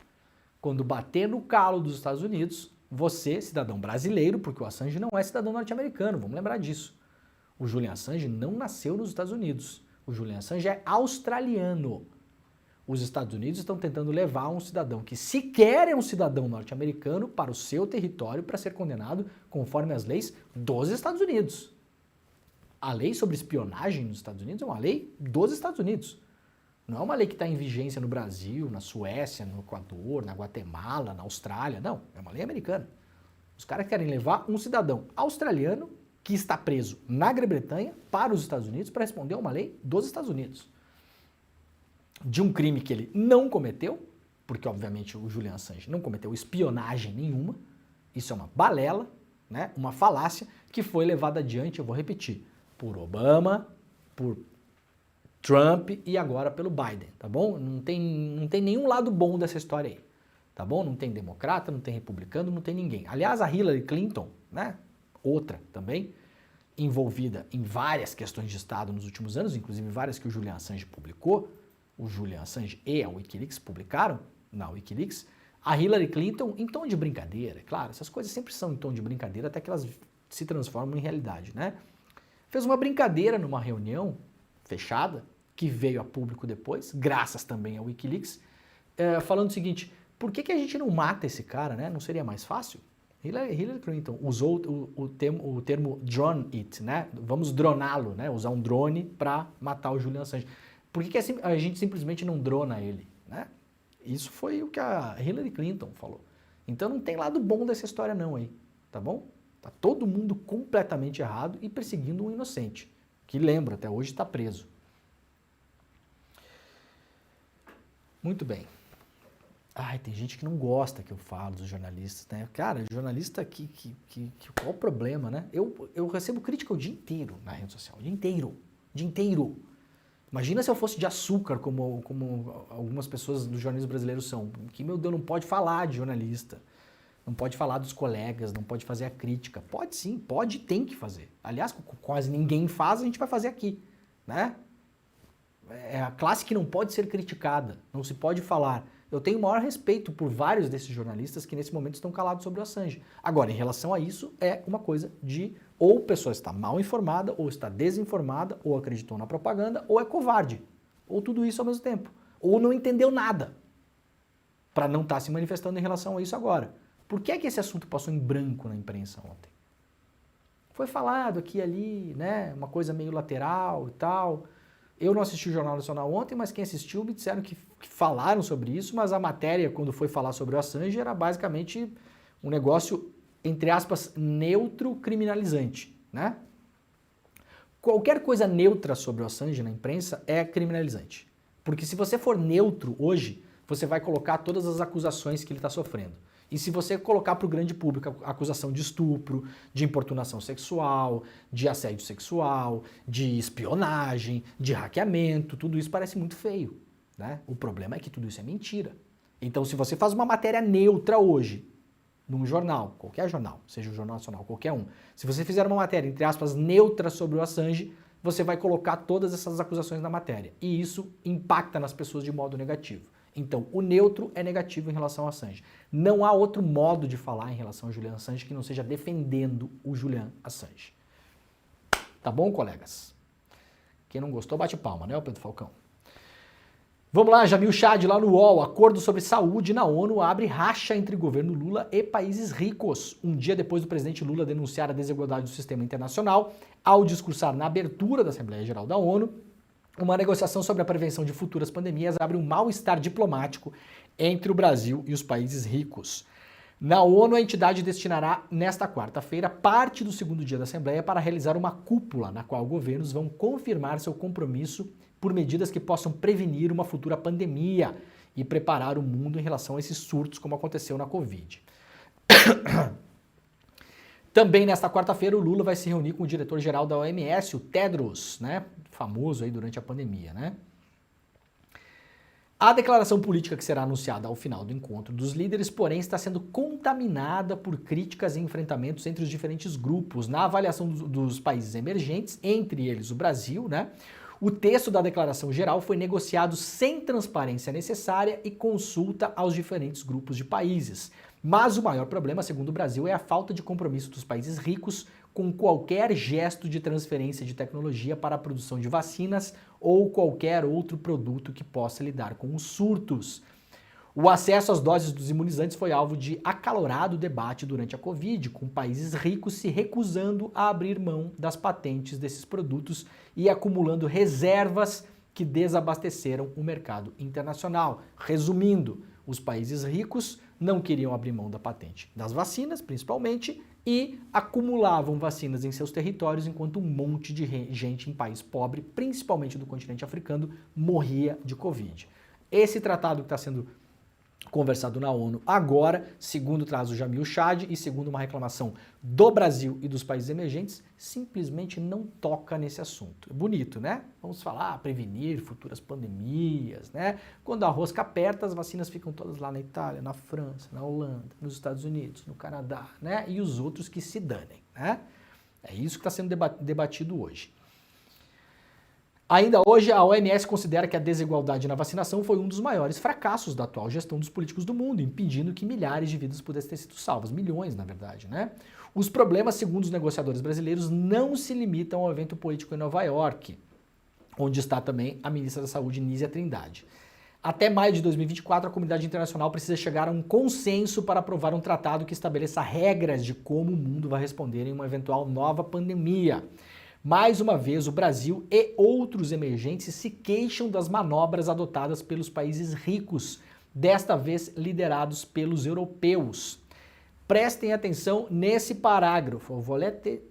Quando bater no calo dos Estados Unidos, você, cidadão brasileiro, porque o Assange não é cidadão norte-americano, vamos lembrar disso. O Julian Assange não nasceu nos Estados Unidos. O Julian Assange é australiano. Os Estados Unidos estão tentando levar um cidadão que sequer é um cidadão norte-americano para o seu território para ser condenado conforme as leis dos Estados Unidos. A lei sobre espionagem nos Estados Unidos é uma lei dos Estados Unidos. Não é uma lei que está em vigência no Brasil, na Suécia, no Equador, na Guatemala, na Austrália. Não, é uma lei americana. Os caras querem levar um cidadão australiano que está preso na Grã-Bretanha para os Estados Unidos para responder a uma lei dos Estados Unidos. De um crime que ele não cometeu, porque obviamente o Julian Assange não cometeu espionagem nenhuma. Isso é uma balela, né? Uma falácia que foi levada adiante, eu vou repetir, por Obama, por Trump e agora pelo Biden, tá bom? Não tem nenhum lado bom dessa história aí, tá bom? Não tem democrata, não tem republicano, não tem ninguém. Aliás, a Hillary Clinton, né? Outra também, envolvida em várias questões de Estado nos últimos anos, inclusive várias que o Julian Assange publicou, o Julian Assange e a Wikileaks publicaram na Wikileaks, a Hillary Clinton, em tom de brincadeira, claro, essas coisas sempre são em tom de brincadeira até que elas se transformam em realidade, né? Fez uma brincadeira numa reunião fechada, que veio a público depois, graças também ao Wikileaks, falando o seguinte, por que a gente não mata esse cara, né? Não seria mais fácil? Hillary Clinton usou o termo drone it, né? Vamos droná-lo, né? Usar um drone para matar o Julian Assange. Por que a gente simplesmente não drona ele, né? Isso foi o que a Hillary Clinton falou. Então não tem lado bom dessa história não aí, tá bom? Tá todo mundo completamente errado e perseguindo um inocente, que lembra, até hoje está preso. Muito bem. Ai, tem gente que não gosta que eu falo dos jornalistas, né? Cara, jornalista qual o problema, né? Eu recebo crítica o dia inteiro na rede social, o dia inteiro. Imagina se eu fosse de açúcar, como algumas pessoas do jornalismo brasileiro são, que, meu Deus, não pode falar de jornalista, não pode falar dos colegas, não pode fazer a crítica. Pode sim, pode e tem que fazer. Aliás, quase ninguém faz, a gente vai fazer aqui, né? É a classe que não pode ser criticada, não se pode falar. Eu tenho o maior respeito por vários desses jornalistas que nesse momento estão calados sobre o Assange. Agora, em relação a isso, é uma coisa de ou a pessoa está mal informada, ou está desinformada, ou acreditou na propaganda, ou é covarde. Ou tudo isso ao mesmo tempo. Ou não entendeu nada para não estar se manifestando em relação a isso agora. Por que é que esse assunto passou em branco na imprensa ontem? Foi falado aqui e ali, né? Uma coisa meio lateral e tal. Eu não assisti o Jornal Nacional ontem, mas quem assistiu me disseram que falaram sobre isso, mas a matéria, quando foi falar sobre o Assange, era basicamente um negócio, entre aspas, neutro criminalizante, né? Qualquer coisa neutra sobre o Assange na imprensa é criminalizante. Porque se você for neutro hoje, você vai colocar todas as acusações que ele está sofrendo. E se você colocar para o grande público a acusação de estupro, de importunação sexual, de assédio sexual, de espionagem, de hackeamento, tudo isso parece muito feio, né? O problema é que tudo isso é mentira. Então, se você faz uma matéria neutra hoje, num jornal, qualquer jornal, seja o Jornal Nacional, qualquer um, se você fizer uma matéria, entre aspas, neutra sobre o Assange, você vai colocar todas essas acusações na matéria. E isso impacta nas pessoas de modo negativo. Então, o neutro é negativo em relação ao Assange. Não há outro modo de falar em relação ao Julian Assange que não seja defendendo o Julian Assange. Tá bom, colegas? Quem não gostou, bate palma, né, Pedro Falcão? Vamos lá, Jamil Chad, lá no UOL. Acordo sobre saúde na ONU abre racha entre governo Lula e países ricos. Um dia depois do presidente Lula denunciar a desigualdade do sistema internacional, ao discursar na abertura da Assembleia Geral da ONU, uma negociação sobre a prevenção de futuras pandemias abre um mal-estar diplomático entre o Brasil e os países ricos. Na ONU, a entidade destinará, nesta quarta-feira, parte do segundo dia da Assembleia para realizar uma cúpula, na qual governos vão confirmar seu compromisso por medidas que possam prevenir uma futura pandemia e preparar o mundo em relação a esses surtos, como aconteceu na Covid. Também nesta quarta-feira o Lula vai se reunir com o diretor-geral da OMS, o Tedros, né? Famoso aí durante a pandemia, né? A declaração política que será anunciada ao final do encontro dos líderes, porém, está sendo contaminada por críticas e enfrentamentos entre os diferentes grupos. Na avaliação dos países emergentes, entre eles o Brasil, né? O texto da declaração geral foi negociado sem transparência necessária e consulta aos diferentes grupos de países. Mas o maior problema, segundo o Brasil, é a falta de compromisso dos países ricos com qualquer gesto de transferência de tecnologia para a produção de vacinas ou qualquer outro produto que possa lidar com os surtos. O acesso às doses dos imunizantes foi alvo de acalorado debate durante a Covid, com países ricos se recusando a abrir mão das patentes desses produtos e acumulando reservas que desabasteceram o mercado internacional. Resumindo, os países ricos não queriam abrir mão da patente das vacinas, principalmente, e acumulavam vacinas em seus territórios, enquanto um monte de gente em país pobre, principalmente do continente africano, morria de Covid. Esse tratado que está sendo conversado na ONU agora, segundo traz o Jamil Chad e segundo uma reclamação do Brasil e dos países emergentes, simplesmente não toca nesse assunto. É bonito, né? Vamos falar, prevenir futuras pandemias, né? Quando a rosca aperta, as vacinas ficam todas lá na Itália, na França, na Holanda, nos Estados Unidos, no Canadá, né? E os outros que se danem, né? É isso que está sendo debatido hoje. Ainda hoje, a OMS considera que a desigualdade na vacinação foi um dos maiores fracassos da atual gestão dos políticos do mundo, impedindo que milhares de vidas pudessem ter sido salvas, milhões, na verdade, né? Os problemas, segundo os negociadores brasileiros, não se limitam ao evento político em Nova York, onde está também a ministra da Saúde, Nízia Trindade. Até maio de 2024, a comunidade internacional precisa chegar a um consenso para aprovar um tratado que estabeleça regras de como o mundo vai responder em uma eventual nova pandemia. Mais uma vez, o Brasil e outros emergentes se queixam das manobras adotadas pelos países ricos, desta vez liderados pelos europeus. Prestem atenção nesse parágrafo, eu vou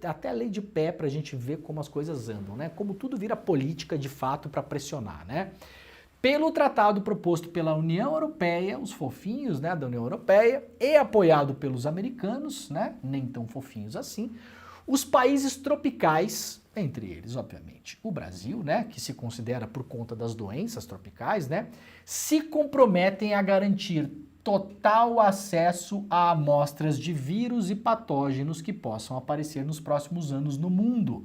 até ler de pé para a gente ver como as coisas andam, né? Como tudo vira política de fato para pressionar, né? Pelo tratado proposto pela União Europeia, os fofinhos, né, da União Europeia, e apoiado pelos americanos, né, nem tão fofinhos assim, os países tropicais, entre eles, obviamente, o Brasil, né, que se considera por conta das doenças tropicais, né, se comprometem a garantir total acesso a amostras de vírus e patógenos que possam aparecer nos próximos anos no mundo.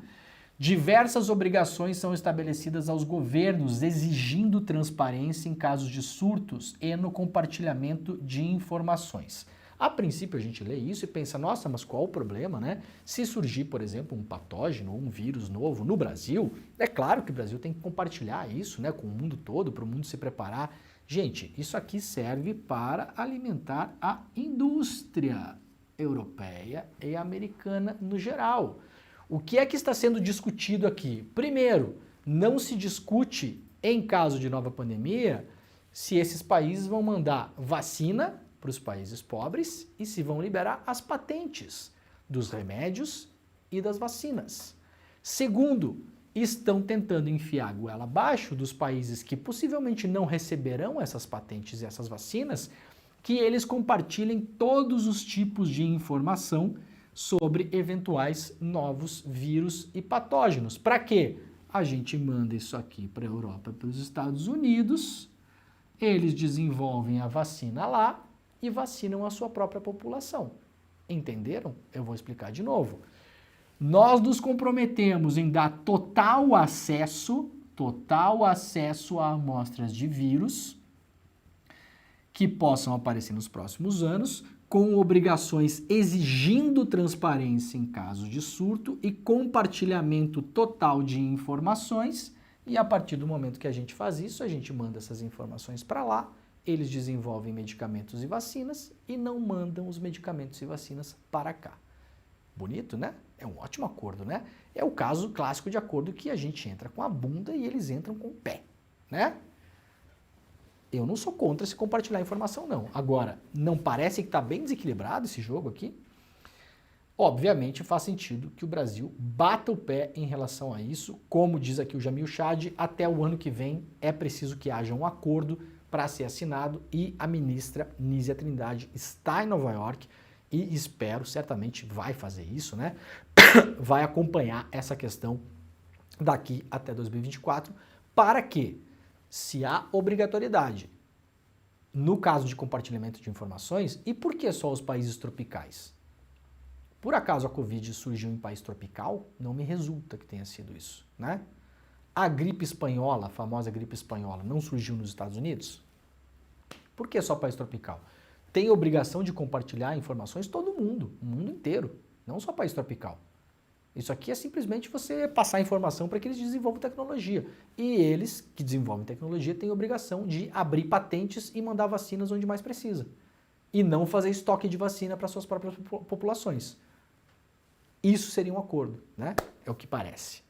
Diversas obrigações são estabelecidas aos governos, exigindo transparência em casos de surtos e no compartilhamento de informações. A princípio a gente lê isso e pensa, nossa, mas qual o problema, né? Se surgir, por exemplo, um patógeno ou um vírus novo no Brasil, é claro que o Brasil tem que compartilhar isso, né, com o mundo todo, para o mundo se preparar. Gente, isso aqui serve para alimentar a indústria europeia e americana no geral. O que é que está sendo discutido aqui? Primeiro, não se discute, em caso de nova pandemia, se esses países vão mandar vacina para os países pobres e se vão liberar as patentes dos remédios e das vacinas. Segundo, estão tentando enfiar a goela abaixo dos países que possivelmente não receberão essas patentes e essas vacinas, que eles compartilhem todos os tipos de informação sobre eventuais novos vírus e patógenos. Para quê? A gente manda isso aqui para a Europa e para os Estados Unidos, eles desenvolvem a vacina lá e vacinam a sua própria população. Entenderam? Eu vou explicar de novo. Nós nos comprometemos em dar total acesso a amostras de vírus que possam aparecer nos próximos anos, com obrigações exigindo transparência em caso de surto e compartilhamento total de informações, e a partir do momento que a gente faz isso, a gente manda essas informações para lá, eles desenvolvem medicamentos e vacinas e não mandam os medicamentos e vacinas para cá. Bonito, né? É um ótimo acordo, né? É o caso clássico de acordo que a gente entra com a bunda e eles entram com o pé, né? Eu não sou contra se compartilhar informação, não. Agora, não parece que está bem desequilibrado esse jogo aqui? Obviamente faz sentido que o Brasil bata o pé em relação a isso. Como diz aqui o Jamil Chad, até o ano que vem é preciso que haja um acordo para ser assinado e a ministra Nízia Trindade está em Nova York e espero, certamente vai fazer isso, né? Vai acompanhar essa questão daqui até 2024, para que, se há obrigatoriedade no caso de compartilhamento de informações, e por que só os países tropicais? Por acaso a Covid surgiu em país tropical? Não me resulta que tenha sido isso, né? A gripe espanhola, a famosa gripe espanhola, não surgiu nos Estados Unidos? Por que só país tropical? Tem obrigação de compartilhar informações todo mundo, o mundo inteiro, não só país tropical. Isso aqui é simplesmente você passar informação para que eles desenvolvam tecnologia. E eles, que desenvolvem tecnologia, têm obrigação de abrir patentes e mandar vacinas onde mais precisa. E não fazer estoque de vacina para suas próprias populações. Isso seria um acordo, né? É o que parece.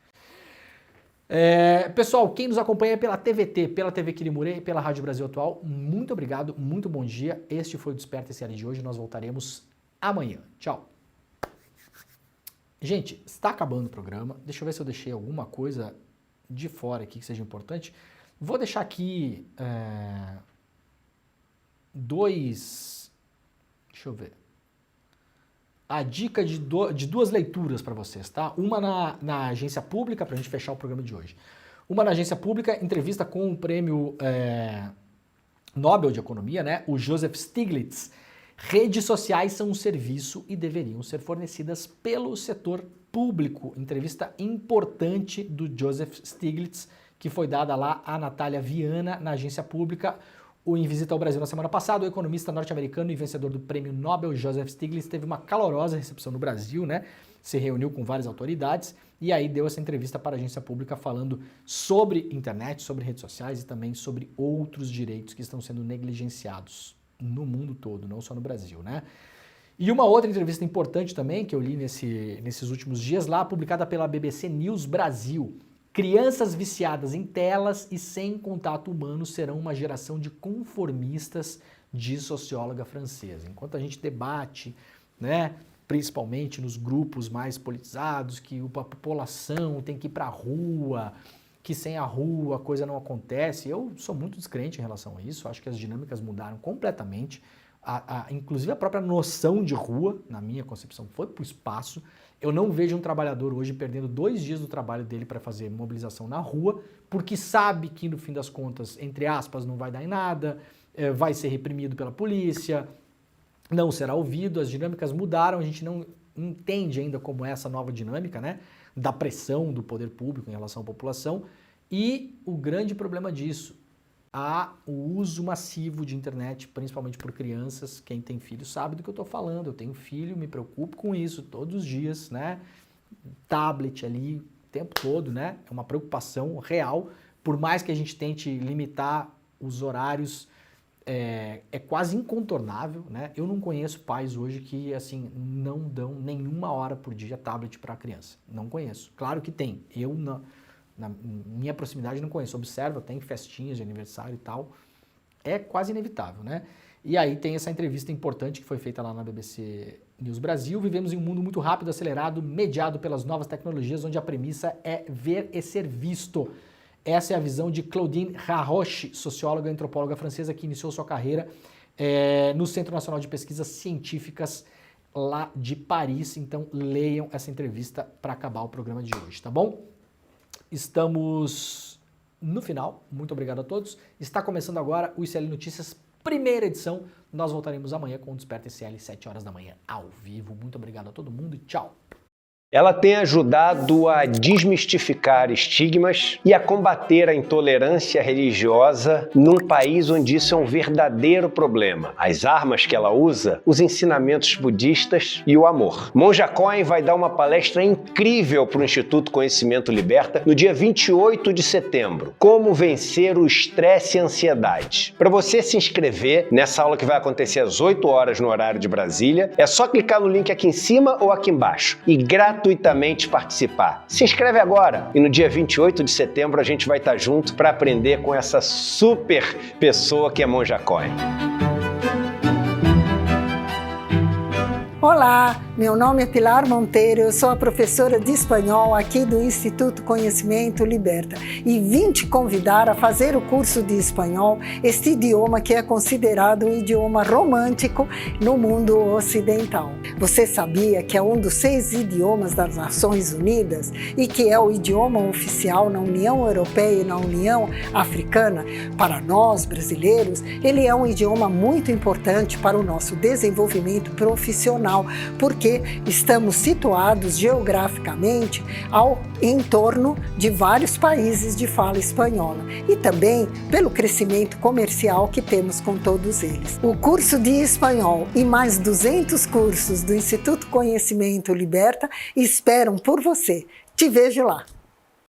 Pessoal, quem nos acompanha pela TVT, pela TV Quirimurê e pela Rádio Brasil Atual, muito obrigado, muito bom dia. Este foi o Desperta SL de hoje, nós voltaremos amanhã. Tchau. Gente, está acabando o programa. Deixa eu ver se eu deixei alguma coisa de fora aqui que seja importante. Vou deixar aqui deixa eu ver. A dica de duas leituras para vocês, tá? Uma na agência pública, para a gente fechar o programa de hoje. Uma na agência pública, entrevista com o prêmio Nobel de Economia, né? O Joseph Stiglitz. Redes sociais são um serviço e deveriam ser fornecidas pelo setor público. Entrevista importante do Joseph Stiglitz, que foi dada lá a Natália Viana, na agência pública. Em visita ao Brasil na semana passada, o economista norte-americano e vencedor do prêmio Nobel, Joseph Stiglitz, teve uma calorosa recepção no Brasil, né? Se reuniu com várias autoridades e aí deu essa entrevista para a agência pública falando sobre internet, sobre redes sociais e também sobre outros direitos que estão sendo negligenciados no mundo todo, não só no Brasil, né? E uma outra entrevista importante também, que eu li nesses últimos dias lá, publicada pela BBC News Brasil. Crianças viciadas em telas e sem contato humano serão uma geração de conformistas, diz socióloga francesa. Enquanto a gente debate, né, principalmente nos grupos mais politizados, que a população tem que ir para a rua, que sem a rua a coisa não acontece. Eu sou muito descrente em relação a isso, acho que as dinâmicas mudaram completamente, inclusive a própria noção de rua, na minha concepção, foi para o espaço. Eu não vejo um trabalhador hoje perdendo 2 dias do trabalho dele para fazer mobilização na rua, porque sabe que no fim das contas, entre aspas, não vai dar em nada, vai ser reprimido pela polícia, não será ouvido, as dinâmicas mudaram, a gente não entende ainda como é essa nova dinâmica, né? Da pressão do poder público em relação à população, e o grande problema disso, há o uso massivo de internet, principalmente por crianças. Quem tem filho sabe do que eu estou falando, eu tenho filho, me preocupo com isso todos os dias, né? Tablet ali o tempo todo, né? É uma preocupação real, por mais que a gente tente limitar os horários, é quase incontornável, né? Eu não conheço pais hoje que, assim, não dão nenhuma hora por dia tablet para a criança. Não conheço. Claro que tem. Eu, na minha proximidade, não conheço. Observa, tem festinhas de aniversário e tal. É quase inevitável, né? E aí tem essa entrevista importante que foi feita lá na BBC News Brasil. Vivemos em um mundo muito rápido, acelerado, mediado pelas novas tecnologias, onde a premissa é ver e ser visto. Essa é a visão de Claudine Haroche, socióloga e antropóloga francesa, que iniciou sua carreira no Centro Nacional de Pesquisas Científicas lá de Paris. Então leiam essa entrevista para acabar o programa de hoje, tá bom? Estamos no final, muito obrigado a todos. Está começando agora o ICL Notícias, primeira edição. Nós voltaremos amanhã com o Desperta ICL, 7 horas da manhã, ao vivo. Muito obrigado a todo mundo e tchau! Ela tem ajudado a desmistificar estigmas e a combater a intolerância religiosa num país onde isso é um verdadeiro problema. As armas que ela usa, os ensinamentos budistas e o amor. Monja Coen vai dar uma palestra incrível para o Instituto Conhecimento Liberta no dia 28 de setembro. Como vencer o estresse e a ansiedade. Para você se inscrever nessa aula que vai acontecer às 8 horas no horário de Brasília, é só clicar no link aqui em cima ou aqui embaixo e gratuitamente participar. Se inscreve agora e no dia 28 de setembro a gente vai estar junto para aprender com essa super pessoa que é Monja Coen. Olá, meu nome é Pilar Monteiro, eu sou a professora de espanhol aqui do Instituto Conhecimento Liberta e vim te convidar a fazer o curso de espanhol, este idioma que é considerado um idioma romântico no mundo ocidental. Você sabia que é um dos 6 idiomas das Nações Unidas e que é o idioma oficial na União Europeia e na União Africana? Para nós, brasileiros, ele é um idioma muito importante para o nosso desenvolvimento profissional, porque estamos situados geograficamente em torno de vários países de fala espanhola e também pelo crescimento comercial que temos com todos eles. O curso de espanhol e mais 200 cursos do Instituto Conhecimento Liberta esperam por você. Te vejo lá!